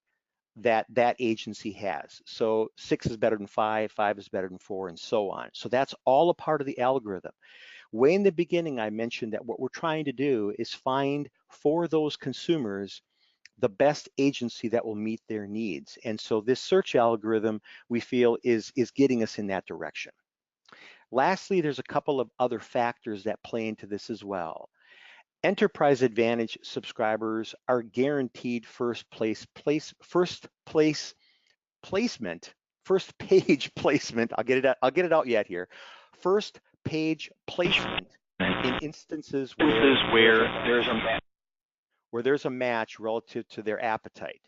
that that agency has. So 6 is better than 5, 5 is better than 4, and so on. So that's all a part of the algorithm. Way in the beginning, I mentioned that what we're trying to do is find for those consumers the best agency that will meet their needs. And so this search algorithm, we feel, is getting us in that direction. Lastly, there's a couple of other factors that play into this as well. Enterprise Advantage subscribers are guaranteed first page placement. I'll get it out yet here. First page placement in instances where there's a match relative to their appetite.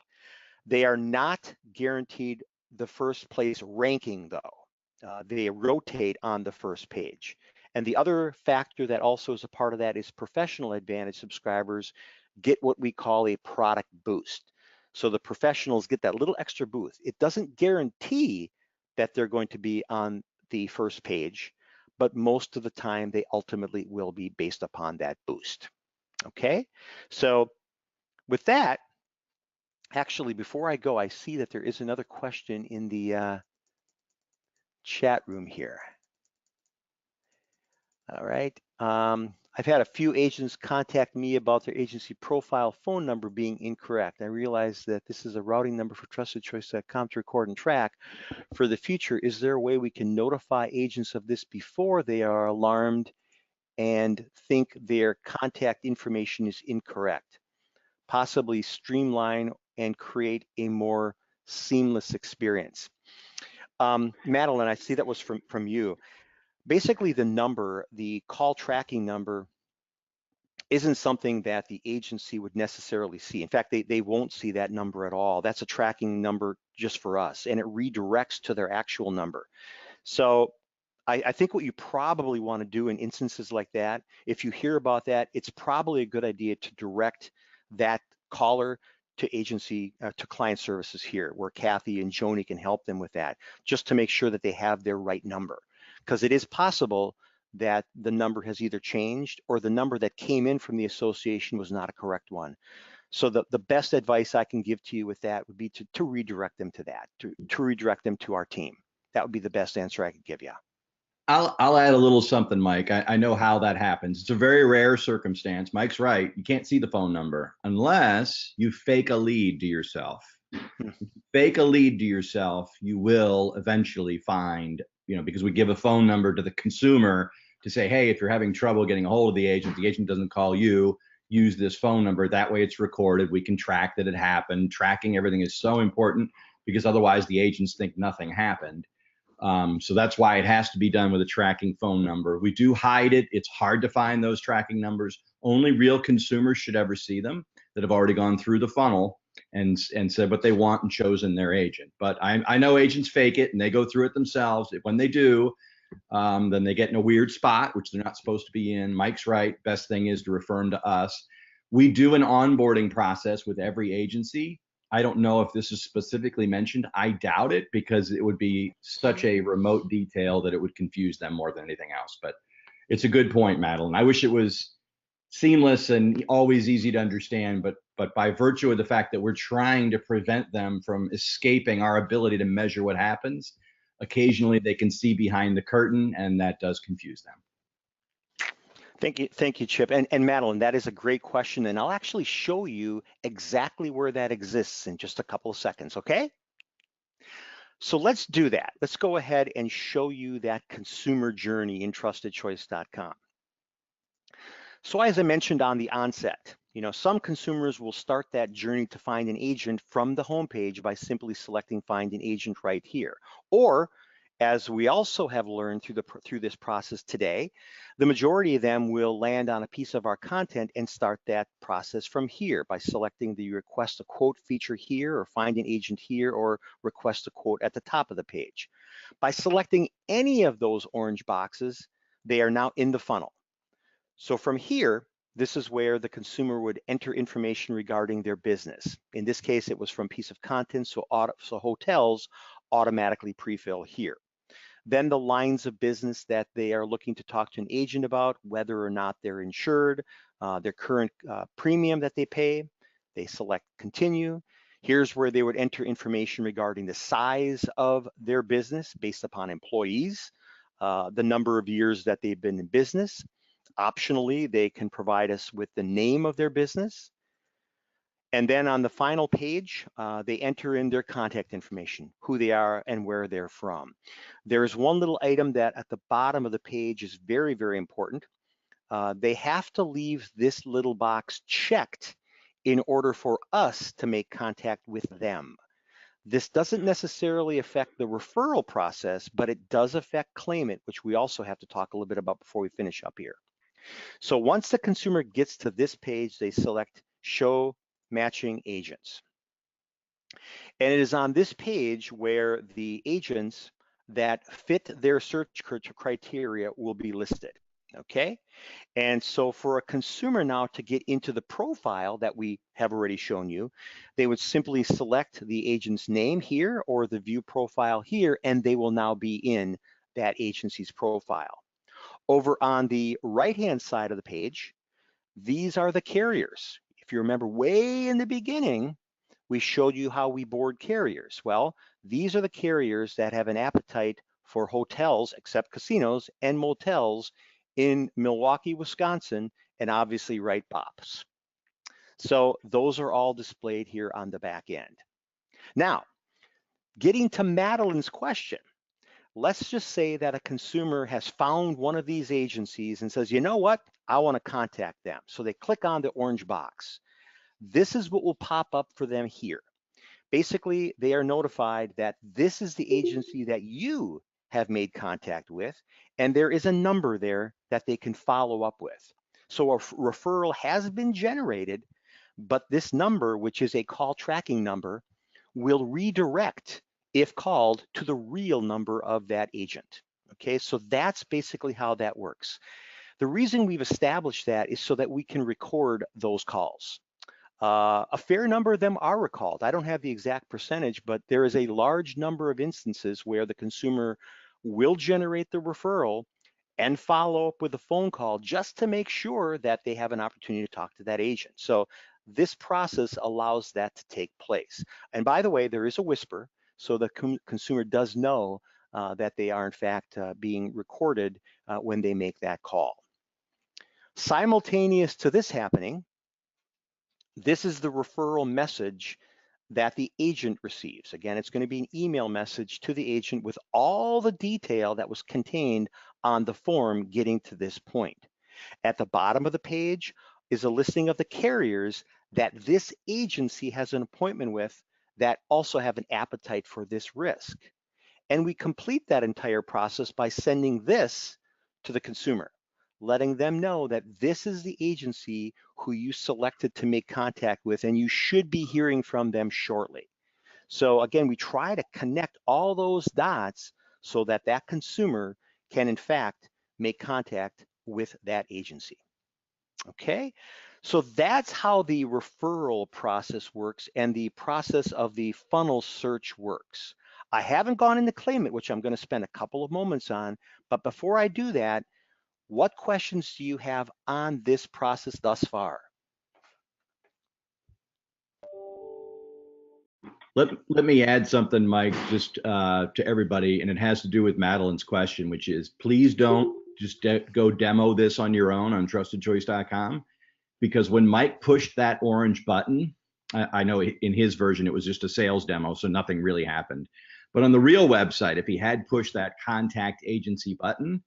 They are not guaranteed the first place ranking though. They rotate on the first page. And the other factor that also is a part of that is Professional Advantage subscribers get what we call a product boost. So the professionals get that little extra boost. It doesn't guarantee that they're going to be on the first page, but most of the time they ultimately will be based upon that boost. Okay, so with that, actually, before I go, I see that there is another question in the chat room here. All right. I've had a few agents contact me about their agency profile phone number being incorrect. I realize that this is a routing number for trustedchoice.com to record and track. For the future, is there a way we can notify agents of this before they are alarmed and think their contact information is incorrect? Possibly streamline and create a more seamless experience. Madeline, I see that was from you. Basically, the number, the call tracking number, isn't something that the agency would necessarily see. In fact, they won't see that number at all. That's a tracking number just for us, and it redirects to their actual number. So I think what you probably want to do in instances like that, if you hear about that, it's probably a good idea to direct that caller to agency, to client services here, where Kathy and Joni can help them with that, just to make sure that they have their right number. Because it is possible that the number has either changed or the number that came in from the association was not a correct one. So the best advice I can give to you with that would be to redirect them to that, to redirect them to our team. That would be the best answer I could give you. I'll add a little something, Mike. I know how that happens. It's a very rare circumstance. Mike's right. You can't see the phone number unless you fake a lead to yourself. If you fake a lead to yourself, you will eventually find, because we give a phone number to the consumer to say, hey, if you're having trouble getting a hold of the agent doesn't call you, use this phone number. That way it's recorded. We can track that it happened. Tracking everything is so important because otherwise the agents think nothing happened. So that's why it has to be done with a tracking phone number. We do hide it. It's hard to find those tracking numbers. Only real consumers should ever see them that have already gone through the funnel and said what they want and chosen their agent. But I know agents fake it and they go through it themselves. When they do, then they get in a weird spot, which they're not supposed to be in. Mike's right. Best thing is to refer them to us. We do an onboarding process with every agency. I don't know if this is specifically mentioned. I doubt it because it would be such a remote detail that it would confuse them more than anything else. But it's a good point, Madeline. I wish it was seamless and always easy to understand, but by virtue of the fact that we're trying to prevent them from escaping our ability to measure what happens, occasionally they can see behind the curtain, and that does confuse them. Thank you, Chip. And Madeline, that is a great question, and I'll actually show you exactly where that exists in just a couple of seconds, okay? So let's do that. Let's go ahead and show you that consumer journey in trustedchoice.com. So as I mentioned on the onset, some consumers will start that journey to find an agent from the homepage by simply selecting Find an Agent right here. Or, as we also have learned through this process today, the majority of them will land on a piece of our content and start that process from here by selecting the Request a Quote feature here, or Find an Agent here, or Request a Quote at the top of the page. By selecting any of those orange boxes, they are now in the funnel. So from here, this is where the consumer would enter information regarding their business. In this case, it was from piece of content, so hotels automatically pre-fill here. Then the lines of business that they are looking to talk to an agent about, whether or not they're insured, their current premium that they pay, they select Continue. Here's where they would enter information regarding the size of their business based upon employees, the number of years that they've been in business. Optionally, they can provide us with the name of their business. And then on the final page, they enter in their contact information, who they are and where they're from. There's one little item that at the bottom of the page is very, very important. They have to leave this little box checked in order for us to make contact with them. This doesn't necessarily affect the referral process, but it does affect claimant, which we also have to talk a little bit about before we finish up here. So once the consumer gets to this page, they select Show Matching Agents. And it is on this page where the agents that fit their search criteria will be listed, okay? And so for a consumer now to get into the profile that we have already shown you, they would simply select the agent's name here or the view profile here, and they will now be in that agency's profile. Over on the right-hand side of the page, these are the carriers. If you remember way in the beginning, we showed you how we board carriers. Well, these are the carriers that have an appetite for hotels, except casinos, and motels in Milwaukee, Wisconsin, and obviously right bops. So those are all displayed here on the back end. Now, getting to Madeline's question, let's just say that a consumer has found one of these agencies and says, you know what, I want to contact them. So they click on the orange box. This is what will pop up for them here. Basically, they are notified that this is the agency that you have made contact with, and there is a number there that they can follow up with. So a referral has been generated, but this number, which is a call tracking number, will redirect, if called, to the real number of that agent. Okay, so that's basically how that works. The reason we've established that is so that we can record those calls. A fair number of them are recalled. I don't have the exact percentage, but there is a large number of instances where the consumer will generate the referral and follow up with a phone call just to make sure that they have an opportunity to talk to that agent. So this process allows that to take place. And by the way, there is a whisper, so the consumer does know that they are in fact being recorded when they make that call. Simultaneous to this happening, this is the referral message that the agent receives. Again, it's going to be an email message to the agent with all the detail that was contained on the form getting to this point. At the bottom of the page is a listing of the carriers that this agency has an appointment with that also have an appetite for this risk. And we complete that entire process by sending this to the consumer, letting them know that this is the agency who you selected to make contact with, and you should be hearing from them shortly. So again, we try to connect all those dots so that that consumer can in fact make contact with that agency. Okay, so that's how the referral process works and the process of the funnel search works. I haven't gone into Claim It, which I'm going to spend a couple of moments on, but before I do that, what questions do you have on this process thus far? Let me add something, Mike, just to everybody, and it has to do with Madeline's question, which is please don't just go demo this on your own on trustedchoice.com, because when Mike pushed that orange button, I know in his version it was just a sales demo, so nothing really happened. But on the real website, if he had pushed that contact agency button,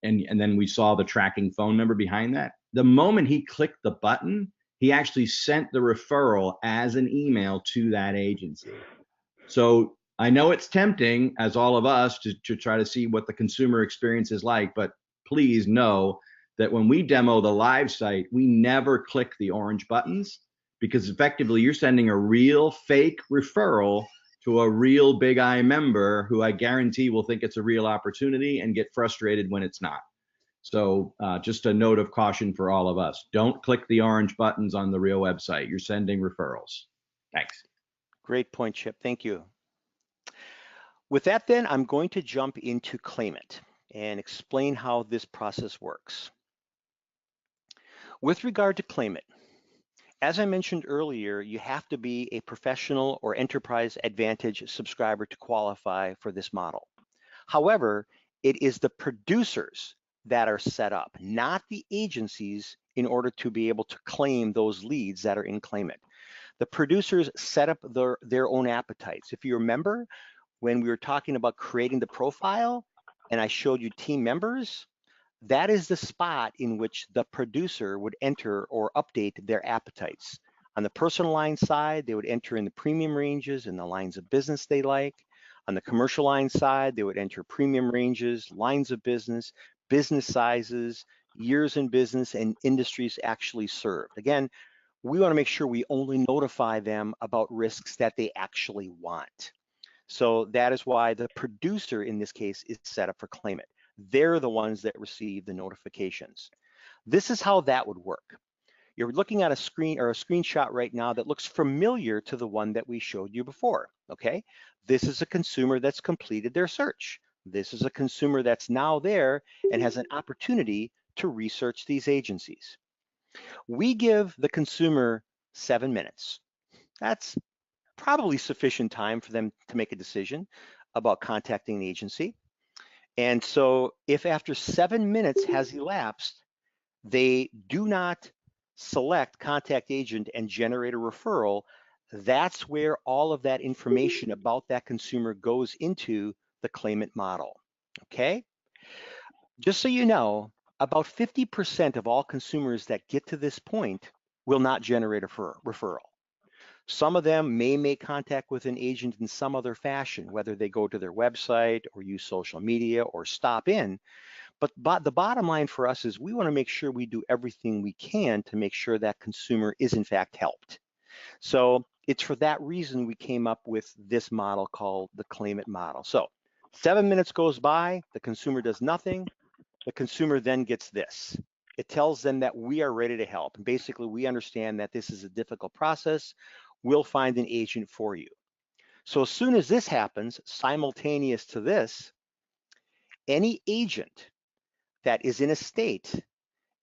and then we saw the tracking phone number behind that, the moment he clicked the button, he actually sent the referral as an email to that agency. So I know it's tempting, as all of us, to try to see what the consumer experience is like, but please know that when we demo the live site, we never click the orange buttons, because effectively you're sending a real fake referral to a real Big I member who I guarantee will think it's a real opportunity and get frustrated when it's not. So just a note of caution for all of us. Don't click the orange buttons on the real website. You're sending referrals. Thanks. Great point, Chip. Thank you. With that then, I'm going to jump into Claim It and explain how this process works. With regard to Claim It, as I mentioned earlier, you have to be a professional or enterprise advantage subscriber to qualify for this model. However, it is the producers that are set up, not the agencies, in order to be able to claim those leads that are in Claim It. The producers set up their own appetites. If you remember, when we were talking about creating the profile and I showed you team members, that is the spot in which the producer would enter or update their appetites. On the personal line side, they would enter in the premium ranges and the lines of business they like. On the commercial line side, they would enter premium ranges, lines of business, business sizes, years in business, and industries actually served. Again, we want to make sure we only notify them about risks that they actually want. So that is why the producer in this case is set up for claimant. They're the ones that receive the notifications. This is how that would work. You're looking at a screen or a screenshot right now that looks familiar to the one that we showed you before, okay? This is a consumer that's completed their search. This is a consumer that's now there and has an opportunity to research these agencies. We give the consumer 7 minutes. That's probably sufficient time for them to make a decision about contacting the agency. And so if after 7 minutes has elapsed, they do not select contact agent and generate a referral, that's where all of that information about that consumer goes into the claimant model, okay? Just so you know, about 50% of all consumers that get to this point will not generate a referral. Some of them may make contact with an agent in some other fashion, whether they go to their website or use social media or stop in. But the bottom line for us is we want to make sure we do everything we can to make sure that consumer is in fact helped. So it's for that reason we came up with this model called the claimant model. So 7 minutes goes by, the consumer does nothing, the consumer then gets this. It tells them that we are ready to help. And basically we understand that this is a difficult process. We'll find an agent for you. So as soon as this happens, simultaneous to this, any agent that is in a state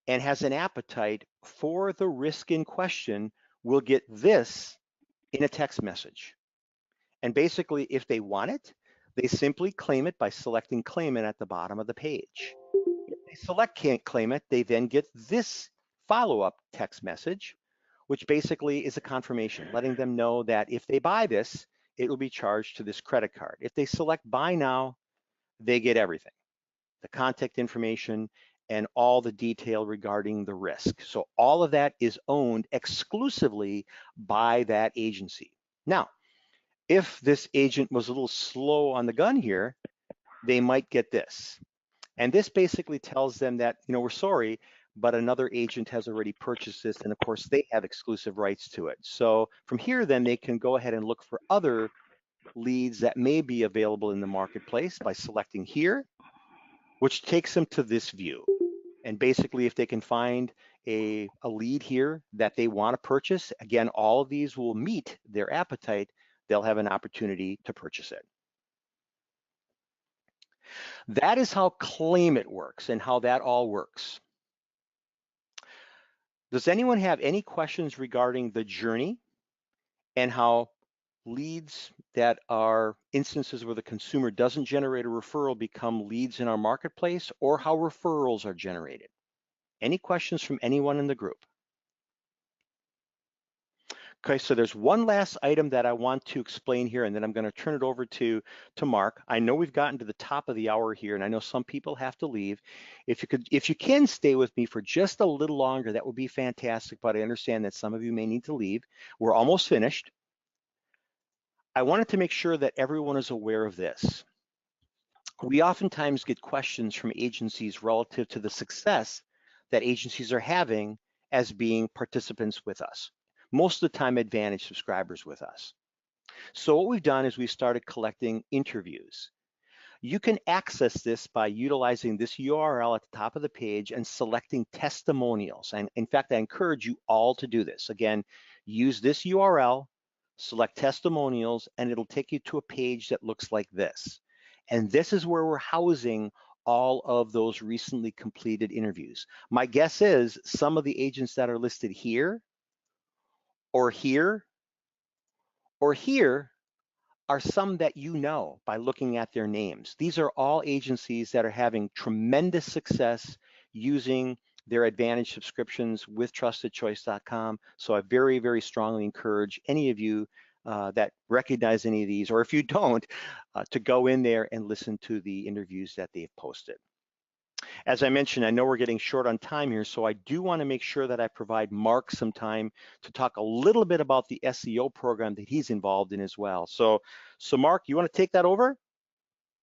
and has an appetite for the risk in question will get this in a text message. And basically, if they want it, they simply claim it by selecting claim it at the bottom of the page. If they select can't claim it, they then get this follow-up text message, which basically is a confirmation, letting them know that if they buy this, it will be charged to this credit card. If they select buy now, they get everything, the contact information and all the detail regarding the risk. So all of that is owned exclusively by that agency. Now, if this agent was a little slow on the gun here, they might get this. And this basically tells them that, we're sorry, but another agent has already purchased this, and of course they have exclusive rights to it. So from here, then they can go ahead and look for other leads that may be available in the marketplace by selecting here, which takes them to this view. And basically, if they can find a lead here that they want to purchase, again, all of these will meet their appetite. They'll have an opportunity to purchase it. That is how Claim It works and how that all works. Does anyone have any questions regarding the journey and how leads that are instances where the consumer doesn't generate a referral become leads in our marketplace, or how referrals are generated? Any questions from anyone in the group? Okay, so there's one last item that I want to explain here, and then I'm going to turn it over to Mark. I know we've gotten to the top of the hour here, and I know some people have to leave. If you can stay with me for just a little longer, that would be fantastic, but I understand that some of you may need to leave. We're almost finished. I wanted to make sure that everyone is aware of this. We oftentimes get questions from agencies relative to the success that agencies are having as being participants with us. Most of the time, Advantage subscribers with us. So what we've done is we started collecting interviews. You can access this by utilizing this URL at the top of the page and selecting testimonials. And in fact, I encourage you all to do this. Again, use this URL, select testimonials, and it'll take you to a page that looks like this. And this is where we're housing all of those recently completed interviews. My guess is some of the agents that are listed here, or here, or here are some that you know by looking at their names. These are all agencies that are having tremendous success using their Advantage subscriptions with TrustedChoice.com. So I very, very strongly encourage any of you that recognize any of these, or if you don't, to go in there and listen to the interviews that they've posted. As I mentioned, I know we're getting short on time here, so I do want to make sure that I provide Mark some time to talk a little bit about the SEO program that he's involved in as well. So Mark, you want to take that over?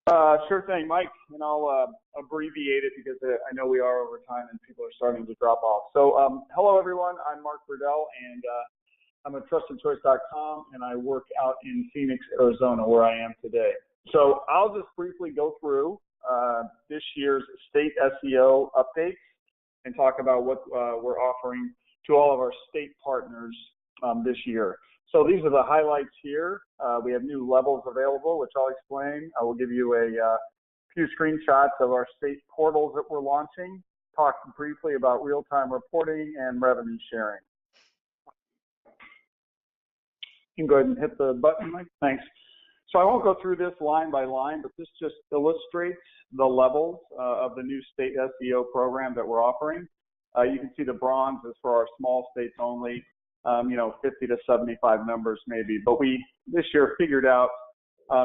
Sure thing, Mike, and I'll abbreviate it because I know we are over time and people are starting to drop off. So hello, everyone. I'm Mark Burdell, and I'm at trustedchoice.com, and I work out in Phoenix, Arizona, where I am today. So I'll just briefly go through this year's state SEO updates and talk about what we're offering to all of our state partners this year. So these are the highlights here. We have new levels available, which I'll explain. I will give you a few screenshots of our state portals that we're launching, talk briefly about real-time reporting and revenue sharing. You can go ahead and hit the button, Mike. Thanks. So I won't go through this line by line, but this just illustrates the levels of the new state SEO program that we're offering. You can see the bronze is for our small states only. 50 to 75 members maybe, but we this year figured out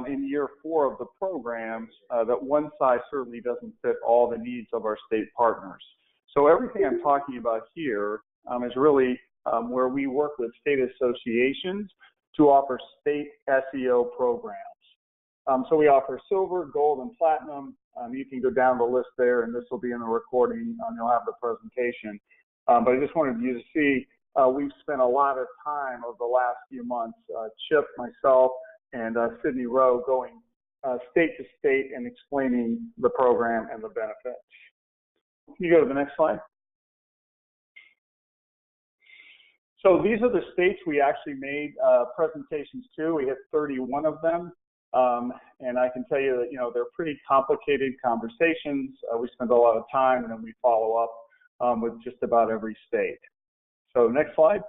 in year 4 of the program that one size certainly doesn't fit all the needs of our state partners. So everything I'm talking about here is really where we work with state associations to offer state SEO programs. So we offer silver, gold, and platinum. You can go down the list there, and this will be in the recording. You'll have the presentation. But I just wanted you to see we've spent a lot of time over the last few months, Chip, myself, and Sydney Rowe going state to state and explaining the program and the benefits. Can you go to the next slide? So these are the states we actually made presentations to. We had 31 of them. And I can tell you that, they're pretty complicated conversations. We spend a lot of time, and then we follow up with just about every state. So next slide.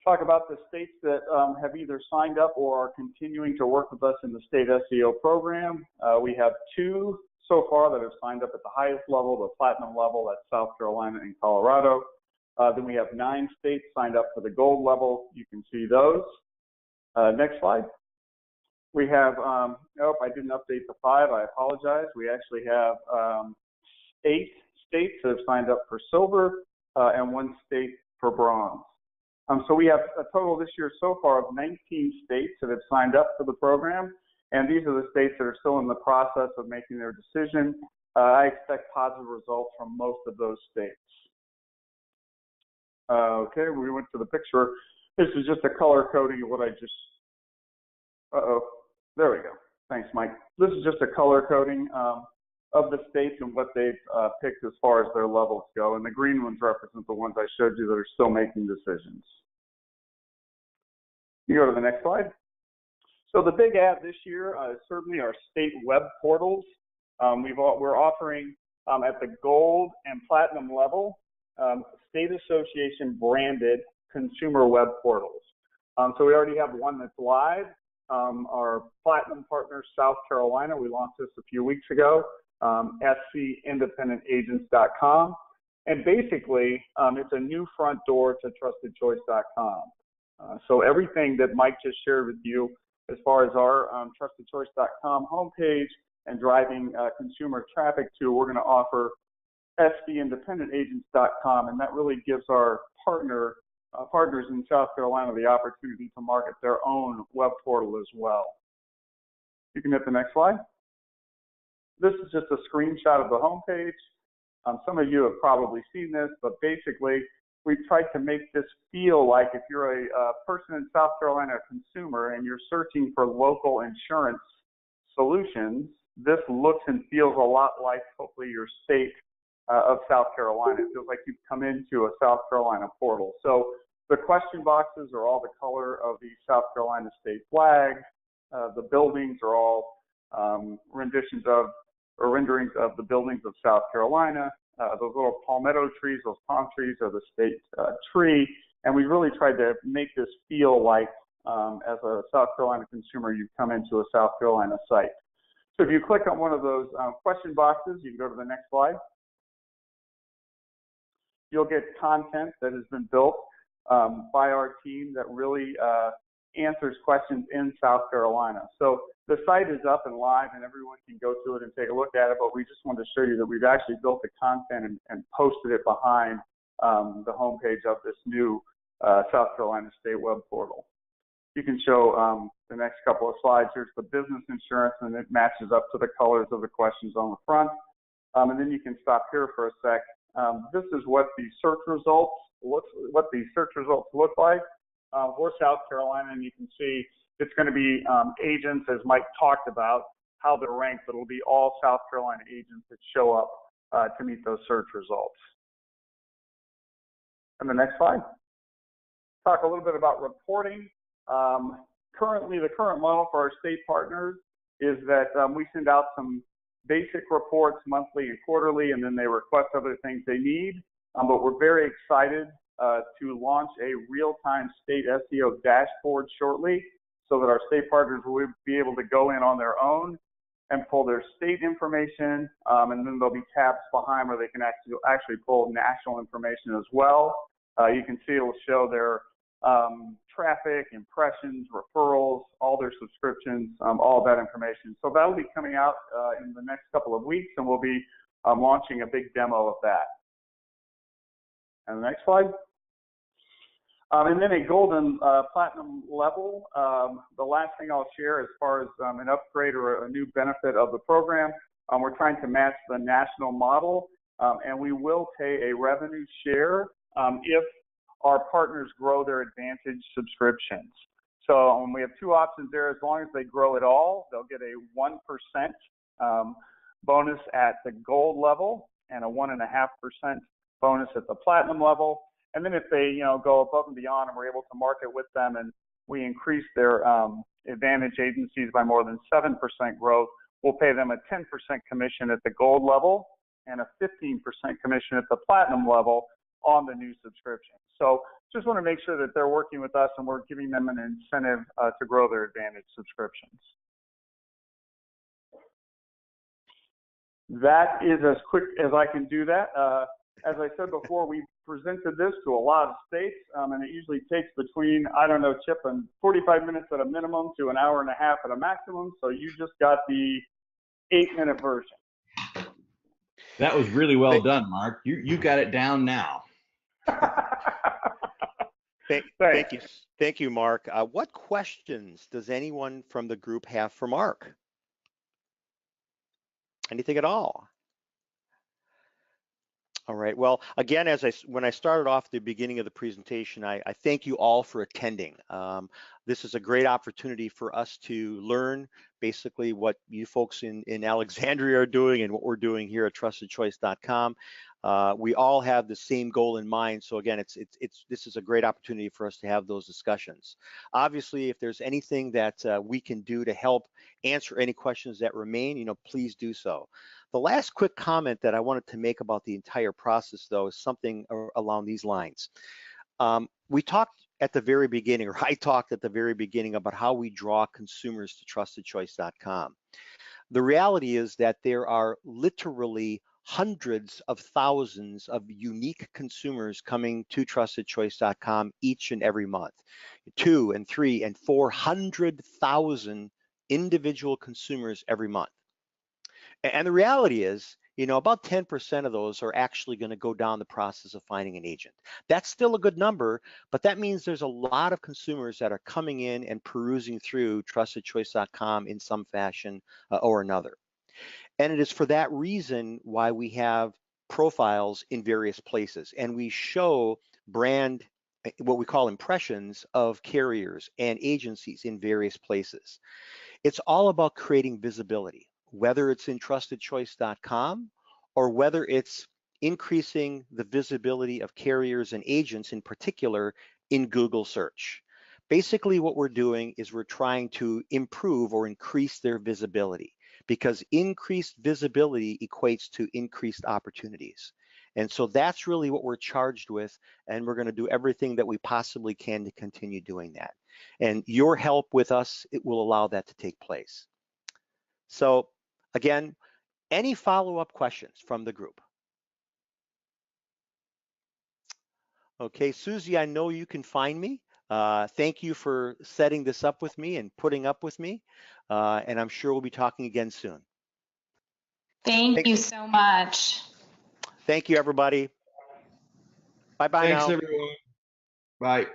Talk about the states that have either signed up or are continuing to work with us in the state SEO program. We have 2 so far that have signed up at the highest level, the platinum level. That's South Carolina and Colorado. Then we have 9 states signed up for the gold level. You can see those. Next slide. We have, nope, I didn't update the 5. I apologize. We actually have 8 states that have signed up for silver and 1 state for bronze. So we have a total this year so far of 19 states that have signed up for the program, and these are the states that are still in the process of making their decision. I expect positive results from most of those states. Okay, we went to the picture. This is just a color coding of what I just, there we go. Thanks, Mike. This is just a color coding of the states and what they've picked as far as their levels go. And the green ones represent the ones I showed you that are still making decisions. You go to the next slide. So the big add this year is certainly our state web portals. We're offering at the gold and platinum level, state association branded consumer web portals. So we already have one that's live. Our platinum partner, South Carolina, we launched this a few weeks ago. scindependentagents.com, and basically it's a new front door to trustedchoice.com. So everything that Mike just shared with you as far as our trustedchoice.com homepage and driving consumer traffic to, we're going to offer scindependentagents.com, and that really gives our partners in South Carolina the opportunity to market their own web portal as well. You can hit the next slide. This is just a screenshot of the homepage. Some of you have probably seen this, but basically we've tried to make this feel like if you're a person in South Carolina, a consumer, and you're searching for local insurance solutions, this looks and feels a lot like hopefully your state of South Carolina. It feels like you've come into a South Carolina portal. So the question boxes are all the color of the South Carolina state flag. The buildings are all renditions of or renderings of the buildings of South Carolina. Those little palmetto trees, those palm trees are the state tree. And we really tried to make this feel like, as a South Carolina consumer, you've come into a South Carolina site. So if you click on one of those question boxes, you can go to the next slide. You'll get content that has been built by our team that really answers questions in South Carolina. So the site is up and live, and everyone can go to it and take a look at it, but we just wanted to show you that we've actually built the content and posted it behind the homepage of this new South Carolina State web portal. You can show the next couple of slides. Here's the business insurance, and it matches up to the colors of the questions on the front. And then you can stop here for a sec. This is what the search results look like for South Carolina, and you can see it's going to be agents, as Mike talked about, how they're ranked. It'll be all South Carolina agents that show up to meet those search results. And the next slide. Talk a little bit about reporting. Currently, the current model for our state partners is that we send out some basic reports monthly and quarterly, and then they request other things they need. But we're very excited to launch a real-time state SEO dashboard shortly, so that our state partners will be able to go in on their own and pull their state information, and then there'll be tabs behind where they can actually pull national information as well. You can see it will show their traffic, impressions, referrals, all their subscriptions, all of that information. So that'll be coming out in the next couple of weeks, and we'll be launching a big demo of that. And the next slide. And then a golden platinum level. The last thing I'll share as far as an upgrade or a new benefit of the program, we're trying to match the national model, and we will pay a revenue share if our partners grow their Advantage subscriptions. So we have two options there. As long as they grow it all, they'll get a 1% bonus at the gold level and a 1.5% bonus at the platinum level. And then if they, go above and beyond, and we're able to market with them, and we increase their Advantage agencies by more than 7% growth, we'll pay them a 10% commission at the gold level and a 15% commission at the platinum level on the new subscription. So just want to make sure that they're working with us and we're giving them an incentive to grow their Advantage subscriptions. That is as quick as I can do that. As I said before, we presented this to a lot of states, and it usually takes between, I don't know, Chip, and 45 minutes at a minimum to an hour and a half at a maximum. So you just got the 8-minute version. That was really well done, Mark. You got it down now. Thank you, Mark. What questions does anyone from the group have for Mark? Anything at all? All right. Well, again, when I started off at the beginning of the presentation, I thank you all for attending. This is a great opportunity for us to learn basically what you folks in Alexandria are doing and what we're doing here at TrustedChoice.com. We all have the same goal in mind. So again, this is a great opportunity for us to have those discussions. Obviously, if there's anything that we can do to help answer any questions that remain, please do so. The last quick comment that I wanted to make about the entire process, though, is something along these lines. We talked at the very beginning, or I talked at the very beginning, about how we draw consumers to TrustedChoice.com. The reality is that there are literally hundreds of thousands of unique consumers coming to TrustedChoice.com each and every month. 200,000 and 300,000 and 400,000 individual consumers every month. And the reality is, about 10% of those are actually going to go down the process of finding an agent. That's still a good number, but that means there's a lot of consumers that are coming in and perusing through TrustedChoice.com in some fashion or another. And it is for that reason why we have profiles in various places, and we show what we call impressions of carriers and agencies in various places. It's all about creating visibility, whether it's in TrustedChoice.com or whether it's increasing the visibility of carriers and agents in particular in Google search. Basically, what we're doing is we're trying to improve or increase their visibility, because increased visibility equates to increased opportunities. And so that's really what we're charged with, and we're going to do everything that we possibly can to continue doing that. And your help with us, it will allow that to take place. So again, any follow-up questions from the group? Okay, Susie, I know you can find me. Thank you for setting this up with me and putting up with me. And I'm sure we'll be talking again soon. Thank you so much. Thank you, everybody. Bye-bye now. Thanks, everyone. Bye.